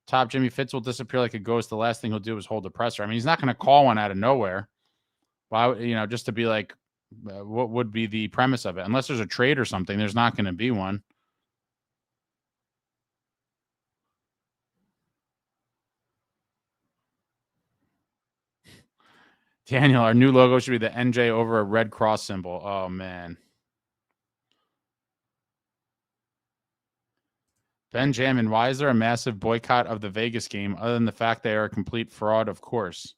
Top Jimmy Fitz will disappear like a ghost. The last thing he'll do is hold the presser. I mean, he's not going to call one out of nowhere. Why, just to be like, what would be the premise of it? Unless there's a trade or something, there's not going to be one. Daniel, our new logo should be the NJ over a red cross symbol. Oh, man. Benjamin, why is there a massive boycott of the Vegas game other than the fact they are a complete fraud, of course?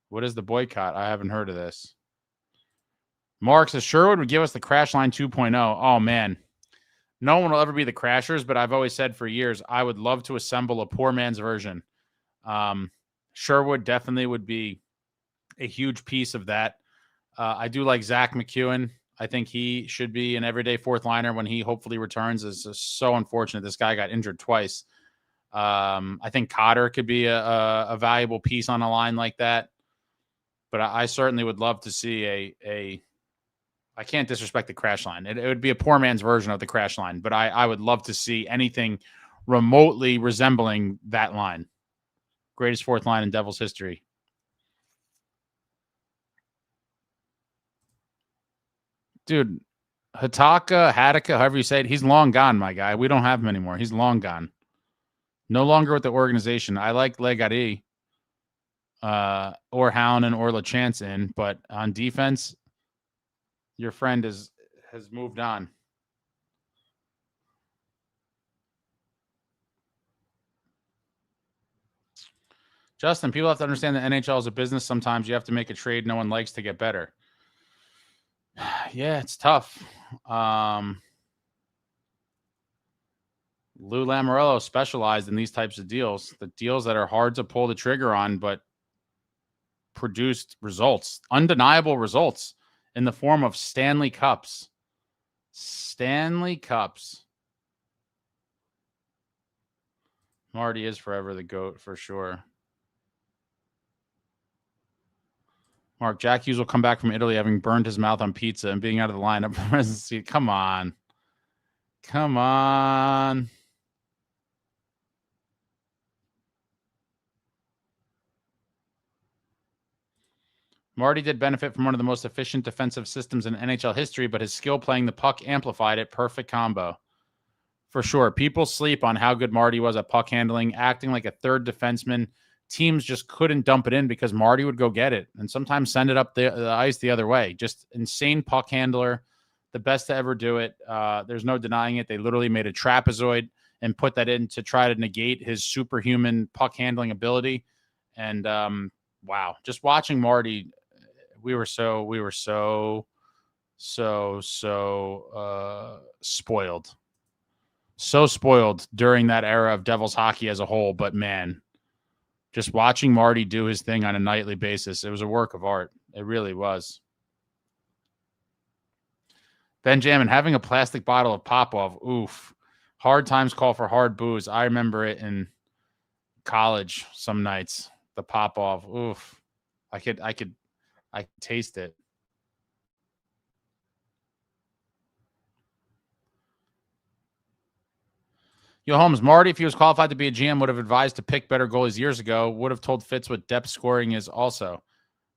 What is the boycott? I haven't heard of this. Mark says Sherwood would give us the Crash Line 2.0. Oh, man. No one will ever be the Crashers, but I've always said for years I would love to assemble a poor man's version. Sherwood definitely would be a huge piece of that. I do like Zach McEwen. I think he should be an everyday fourth liner when he hopefully returns. It's so unfortunate this guy got injured twice. I think Cotter could be a valuable piece on a line like that. But I certainly would love to see I can't disrespect the Crash Line. It would be a poor man's version of the Crash Line, but I would love to see anything remotely resembling that line. Greatest fourth line in Devils history. Dude, Hataka, however you say it, he's long gone, my guy. We don't have him anymore. He's long gone. No longer with the organization. I like Legari or Hownen or LaChance in, but on defense, your friend has moved on. Justin, people have to understand that NHL is a business. Sometimes you have to make a trade no one likes to get better. Yeah, it's tough. Lou Lamoriello specialized in these types of deals, the deals that are hard to pull the trigger on, but produced results, undeniable results in the form of Stanley Cups. Stanley Cups. Marty is forever the GOAT for sure. Mark, Jack Hughes will come back from Italy having burned his mouth on pizza and being out of the lineup for the residency. Come on. Come on. Marty did benefit from one of the most efficient defensive systems in NHL history, but his skill playing the puck amplified it. Perfect combo. For sure. People sleep on how good Marty was at puck handling, acting like a third defenseman. Teams just couldn't dump it in because Marty would go get it and sometimes send it up the ice the other way. Just insane puck handler, the best to ever do it. There's no denying it. They literally made a trapezoid and put that in to try to negate his superhuman puck handling ability. And wow, just watching Marty, we were so spoiled. So spoiled during that era of Devils hockey as a whole. But man, just watching Marty do his thing on a nightly basis, it was a work of art. It really was. Benjamin, having a plastic bottle of Popov, oof. Hard times call for hard booze. I remember it in college some nights. The Popov, oof. I could taste it. Yo, Holmes, Marty, if he was qualified to be a GM, would have advised to pick better goalies years ago, would have told Fitz what depth scoring is also.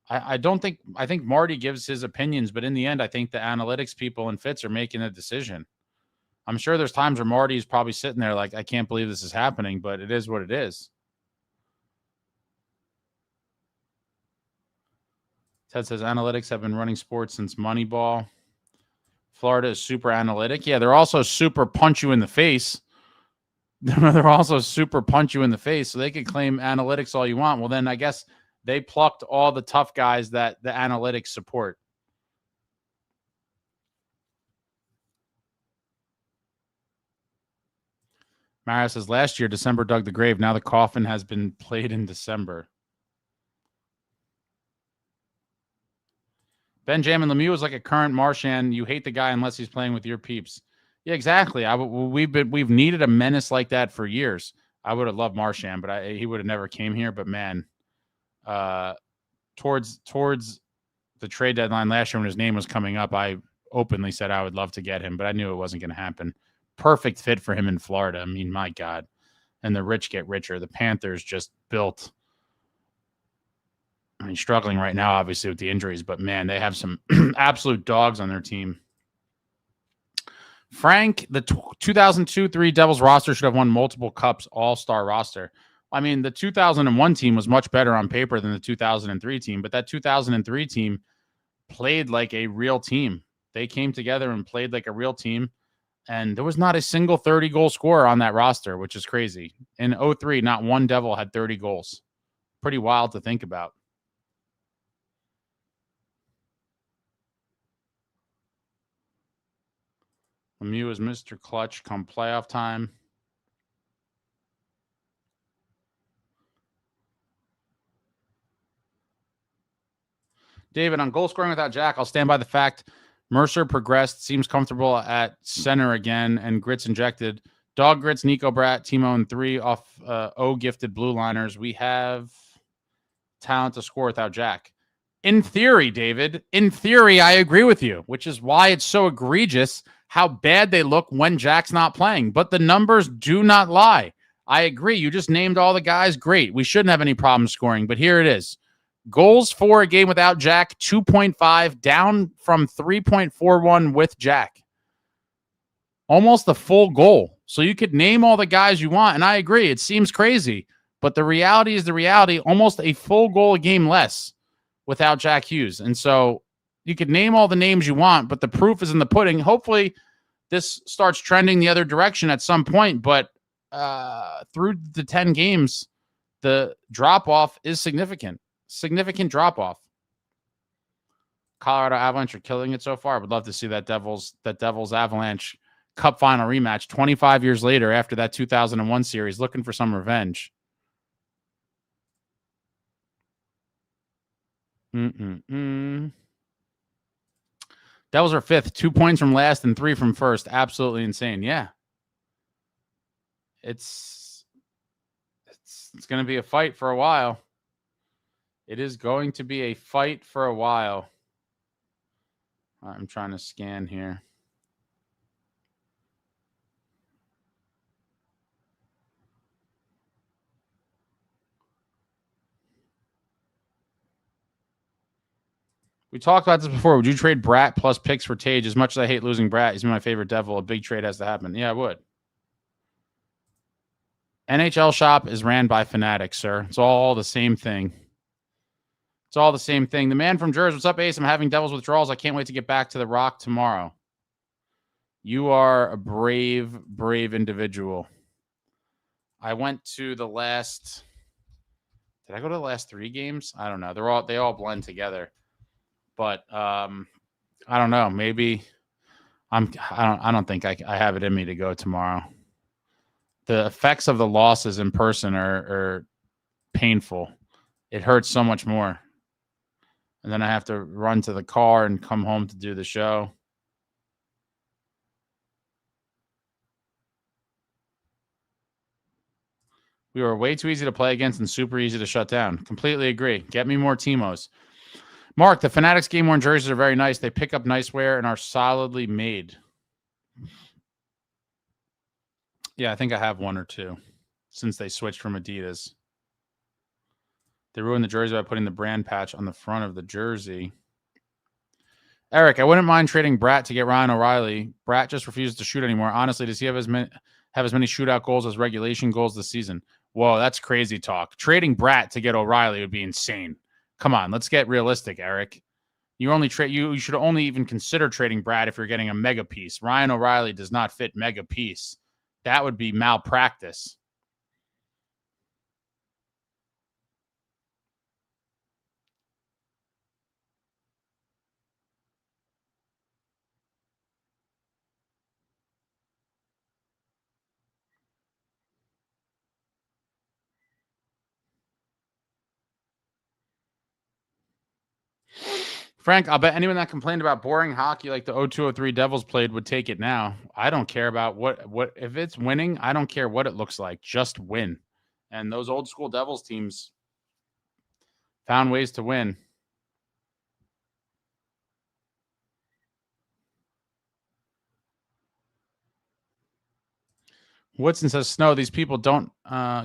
I think Marty gives his opinions, but in the end, I think the analytics people and Fitz are making a decision. I'm sure there's times where Marty's probably sitting there like, I can't believe this is happening, but it is what it is. Ted says analytics have been running sports since Moneyball. Florida is super analytic. Yeah, they're also super punch you in the face. They're also super punch you in the face, so they could claim analytics all you want. Well, then I guess they plucked all the tough guys that the analytics support. Mara says, last year, December dug the grave. Now the coffin has been played in December. Benjamin Lemieux is like a current Marchand. You hate the guy unless he's playing with your peeps. Yeah, exactly. We've needed a menace like that for years. I would have loved Marchand, but he would have never came here. But man, towards the trade deadline last year when his name was coming up, I openly said I would love to get him, but I knew it wasn't going to happen. Perfect fit for him in Florida. I mean, my God. And the rich get richer. The Panthers just built. I mean, struggling right now, obviously, with the injuries, but man, they have some absolute dogs on their team. Frank, the 2002-3 Devils roster should have won multiple cups, all-star roster. I mean, the 2001 team was much better on paper than the 2003 team, but that 2003 team played like a real team. They came together and played like a real team, and there was not a single 30-goal scorer on that roster, which is crazy. In 2003, not one Devil had 30 goals. Pretty wild to think about. Lemieux is Mr. Clutch come playoff time. David, on goal scoring without Jack, I'll stand by the fact Mercer progressed, seems comfortable at center again, and Grits injected. Dog Grits, Nico Bratt, Timo, and 3 off gifted blue liners. We have talent to score without Jack. In theory, David, in theory, I agree with you, which is why it's so egregious how bad they look when Jack's not playing. But the numbers do not lie. I agree. You just named all the guys. Great. We shouldn't have any problem scoring, but here it is. Goals for a game without Jack, 2.5, down from 3.41 with Jack. almost a full goal. So you could name all the guys you want. And I agree, it seems crazy. But the reality is the reality, almost a full goal a game less without Jack Hughes. And so you could name all the names you want, but the proof is in the pudding. Hopefully this starts trending the other direction at some point. But through the 10 games, the drop-off is significant. Significant drop-off. Colorado Avalanche are killing it so far. I would love to see that Devils Avalanche Cup final rematch 25 years later after that 2001 series, looking for some revenge. Devils are 5th, 2 points from last and 3 from first. Absolutely insane. Yeah. It's going to be a fight for a while. It is going to be a fight for a while. I'm trying to scan here. We talked about this before. Would you trade Bratt plus picks for Tage? As much as I hate losing Bratt, he's my favorite Devil. A big trade has to happen. Yeah, I would. NHL Shop is ran by Fanatics, sir. It's all the same thing. It's all the same thing. The man from Jersey. What's up, Ace? I'm having Devils withdrawals. I can't wait to get back to the Rock tomorrow. You are a brave, brave individual. I went to the last... Did I go to the last 3 games? I don't know. They all blend together. But I don't know. Maybe I don't think I have it in me to go tomorrow. The effects of the losses in person are painful. It hurts so much more. And then I have to run to the car and come home to do the show. We were way too easy to play against and super easy to shut down. Completely agree. Get me more Timos. Mark, the Fanatics game-worn jerseys are very nice. They pick up nice wear and are solidly made. Yeah, I think I have 1 or 2 since they switched from Adidas. They ruined the jersey by putting the brand patch on the front of the jersey. Eric, I wouldn't mind trading Bratt to get Ryan O'Reilly. Bratt just refuses to shoot anymore. Honestly, does he have as many shootout goals as regulation goals this season? Whoa, that's crazy talk. Trading Bratt to get O'Reilly would be insane. Come on, let's get realistic, Eric. You should only even consider trading Bratt if you're getting a mega piece. Ryan O'Reilly does not fit mega piece. That would be malpractice. Frank, I'll bet anyone that complained about boring hockey like the 0203 Devils played would take it now. I don't care about what if it's winning, I don't care what it looks like. Just win. And those old school Devils teams found ways to win. Woodson says, Snow, these people don't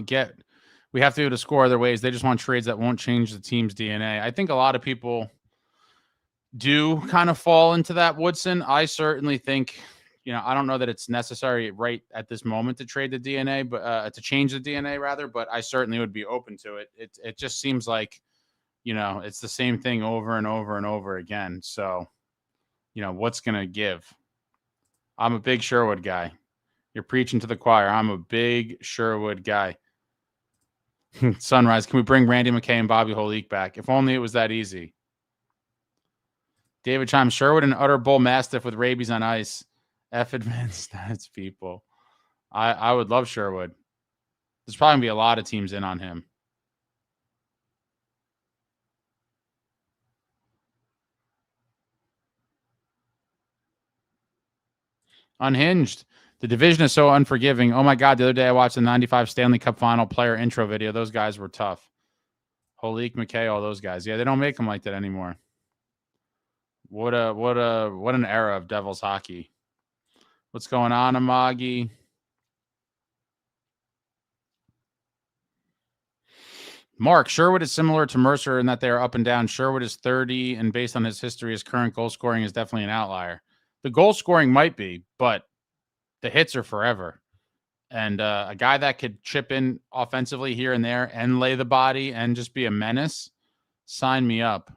get we have to be able to score other ways. They just want trades that won't change the team's DNA. I think a lot of people do kind of fall into that, Woodson. I certainly think, I don't know that it's necessary right at this moment to trade the DNA, but to change the DNA rather, but I certainly would be open to it. It just seems like, it's the same thing over and over and over again. So, what's going to give? I'm a big Sherwood guy. You're preaching to the choir. I'm a big Sherwood guy. Sunrise, can we bring Randy McKay and Bobby Holik back? If only it was that easy. David Chime, Sherwood, an utter bull mastiff with rabies on ice. F advanced stats, people. I would love Sherwood. There's probably going to be a lot of teams in on him. Unhinged. The division is so unforgiving. Oh, my God. The other day I watched the 95 Stanley Cup final player intro video. Those guys were tough. Holik, McKay, all those guys. Yeah, they don't make them like that anymore. What an era of Devils hockey. What's going on, Amagi? Mark, Sherwood is similar to Mercer in that they are up and down. Sherwood is 30, and based on his history, his current goal scoring is definitely an outlier. The goal scoring might be, but the hits are forever. And a guy that could chip in offensively here and there and lay the body and just be a menace, sign me up.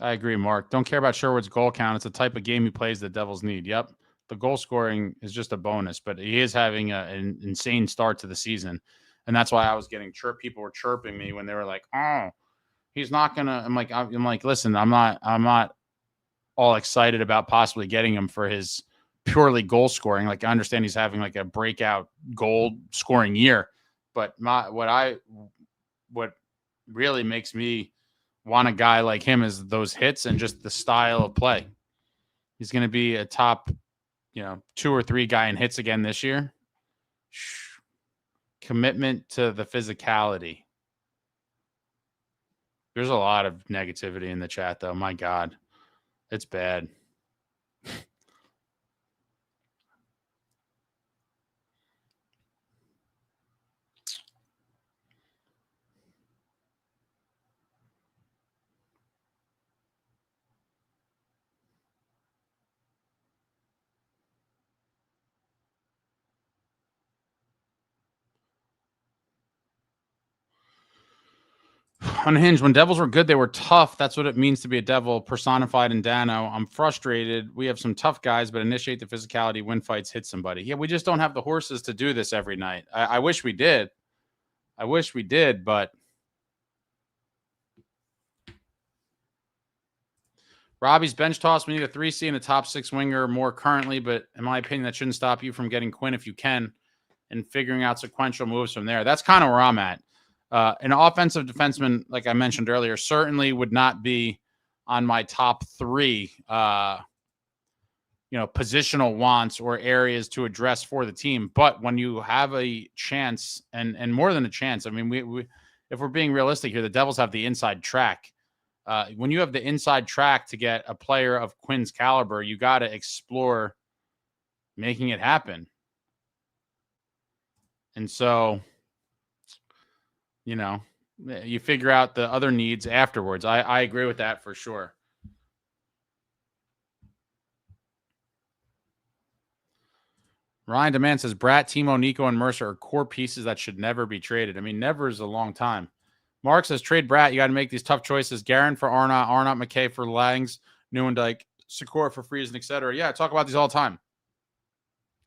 I agree, Mark. Don't care about Sherwood's goal count. It's the type of game he plays the Devils need. Yep. The goal scoring is just a bonus, but he is having an insane start to the season. And that's why I was getting people were chirping me when they were like, oh, he's not going to. I'm like, listen, I'm not all excited about possibly getting him for his purely goal scoring. Like, I understand he's having like a breakout goal scoring year, but what really makes me want a guy like him is those hits and just the style of play. He's going to be a top, 2 or 3 guy in hits again this year. Commitment to the physicality. There's a lot of negativity in the chat, though. My God, it's bad. Unhinged. When Devils were good, they were tough. That's what it means to be a Devil, personified in Dano. I'm frustrated. We have some tough guys, but initiate the physicality, win fights, hit somebody. Yeah, we just don't have the horses to do this every night. I wish we did. But Robbie's bench toss. We need a 3C and a top 6 winger more currently, but in my opinion, that shouldn't stop you from getting Quinn if you can and figuring out sequential moves from there. That's kind of where I'm at. An offensive defenseman, like I mentioned earlier, certainly would not be on my top 3, positional wants or areas to address for the team. But when you have a chance, and more than a chance, I mean, we if we're being realistic here, the Devils have the inside track. When you have the inside track to get a player of Quinn's caliber, you got to explore making it happen. And so, you figure out the other needs afterwards. I agree with that for sure. Ryan Demand says, Bratt, Timo, Nico, and Mercer are core pieces that should never be traded. I mean, never is a long time. Mark says, trade Bratt. You got to make these tough choices. Guerin for Arnott, McKay for Langs, Newendijk, Sikora for Friesen, etc. Yeah, I talk about these all the time.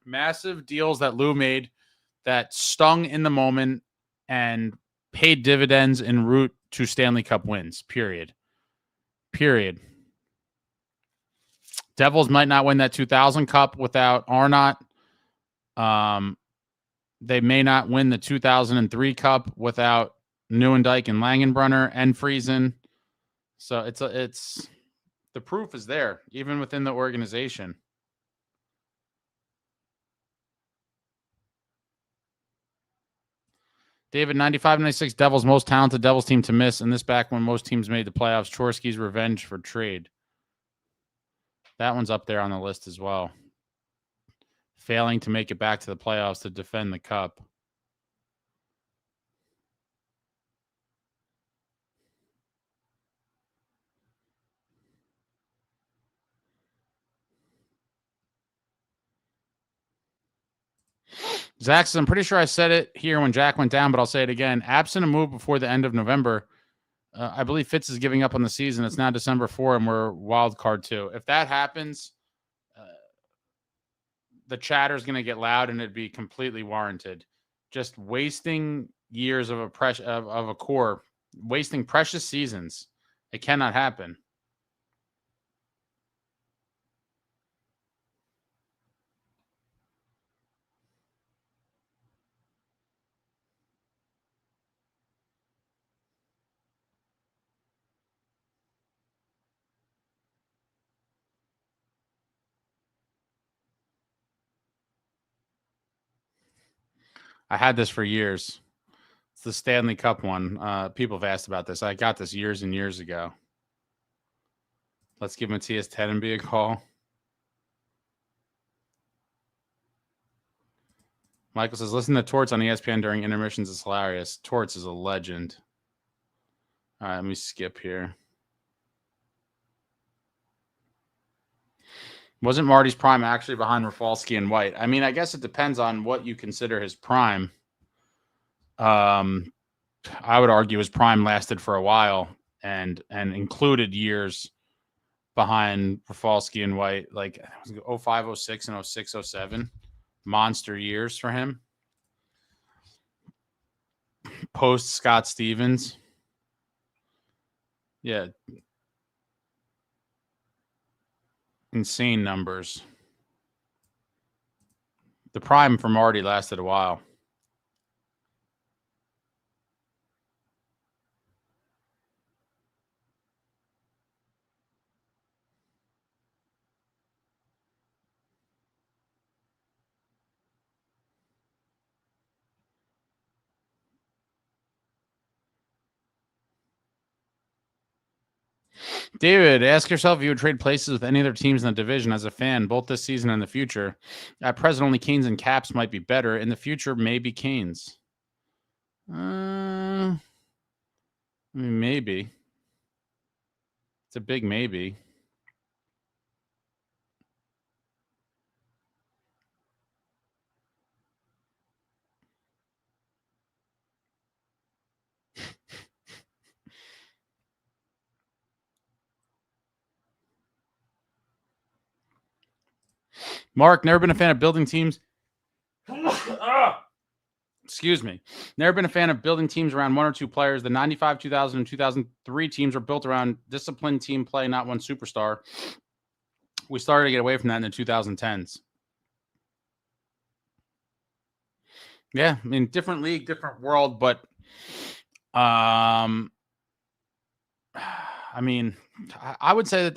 Massive deals that Lou made that stung in the moment and paid dividends en route to Stanley Cup wins, period. Devils might not win that 2000 Cup without Arnott. They may not win the 2003 Cup without Newendijk and Langenbrunner and Friesen. So it's the proof is there, even within the organization. David, 95-96, Devils most talented Devils team to miss, and this back when most teams made the playoffs. Chorsky's revenge for trade. That one's up there on the list as well. Failing to make it back to the playoffs to defend the cup. Zach says, I'm pretty sure I said it here when Jack went down, but I'll say it again. Absent a move before the end of November, I believe Fitz is giving up on the season. It's now December 4, and we're wild card 2. If that happens, the chatter is going to get loud, and it'd be completely warranted. Just wasting years of a core, wasting precious seasons. It cannot happen. I had this for years. It's the Stanley Cup one. People have asked about this. I got this years and years ago. Let's give Matthias Tenenby a call. Michael says, listen to Torts on ESPN during intermissions is hilarious. Torts is a legend. All right, let me skip here. Wasn't Marty's prime actually behind Rafalski and White? I mean, I guess it depends on what you consider his prime. I would argue his prime lasted for a while and included years behind Rafalski and White, like 05, 06, and 06, 07. Monster years for him. Post Scott Stevens. Yeah. Insane numbers. The prime for Marty lasted a while. David, ask yourself if you would trade places with any other teams in the division as a fan, both this season and the future. At present, only Canes and Caps might be better. In the future, maybe Canes. I mean, maybe. It's a big maybe. Mark, never been a fan of building teams. Excuse me. Never been a fan of building teams around one or two players. The 95, 2000, and 2003 teams were built around disciplined team play, not one superstar. We started to get away from that in the 2010s. Yeah, I mean, different league, different world, but I mean, I would say that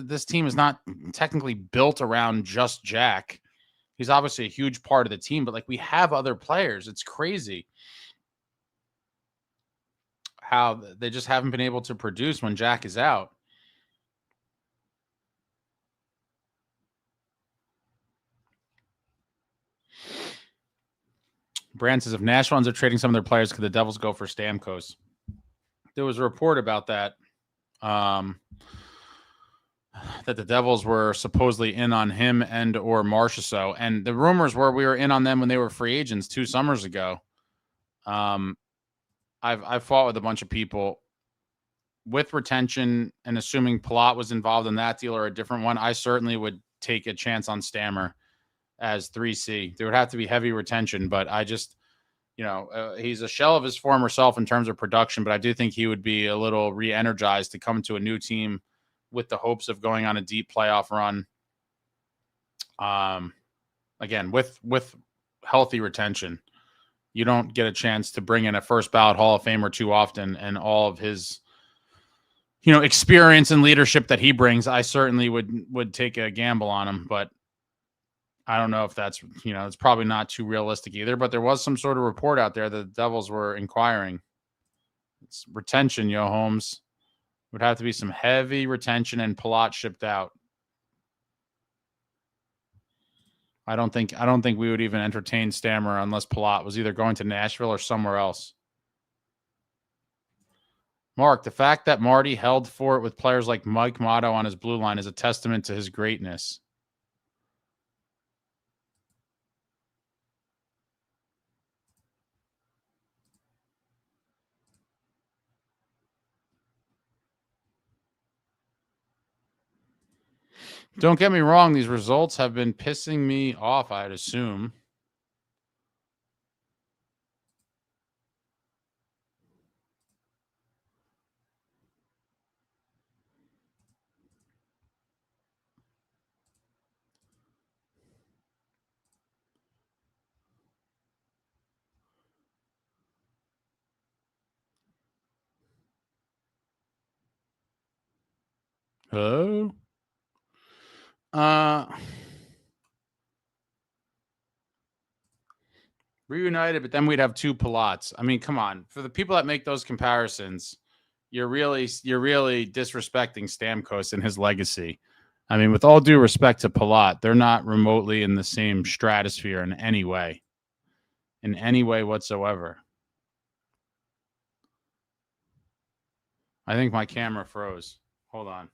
this team is not technically built around just Jack. He's obviously a huge part of the team, but like we have other players. It's crazy how they just haven't been able to produce when Jack is out. Brand says if Nashville ends up trading some of their players, could the Devils go for Stamkos? There was a report about that. That the Devils were supposedly in on him and or Marchessault. And the rumors were we were in on them when they were free agents 2 summers ago. I've fought with a bunch of people with retention and assuming Palat was involved in that deal or a different one. I certainly would take a chance on Stammer as 3C. There would have to be heavy retention, but I just, he's a shell of his former self in terms of production, but I do think he would be a little re-energized to come to a new team with the hopes of going on a deep playoff run. Again, with healthy retention, you don't get a chance to bring in a first ballot Hall of Famer too often, and all of his, experience and leadership that he brings. I certainly would take a gamble on him, but I don't know if that's, it's probably not too realistic either, but there was some sort of report out there that the Devils were inquiring. It's retention, Holmes. Would have to be some heavy retention and Palat shipped out. I don't think we would even entertain Stammer unless Palat was either going to Nashville or somewhere else. Mark, the fact that Marty held for it with players like Mike Motto on his blue line is a testament to his greatness. Don't get me wrong. These results have been pissing me off, I'd assume. Hello? Reunited, but then we'd have 2 Palats. I mean, come on. For the people that make those comparisons, you're really disrespecting Stamkos and his legacy. I mean, with all due respect to Palat, they're not remotely in the same stratosphere in any way. in any way whatsoever. I think my camera froze. Hold on.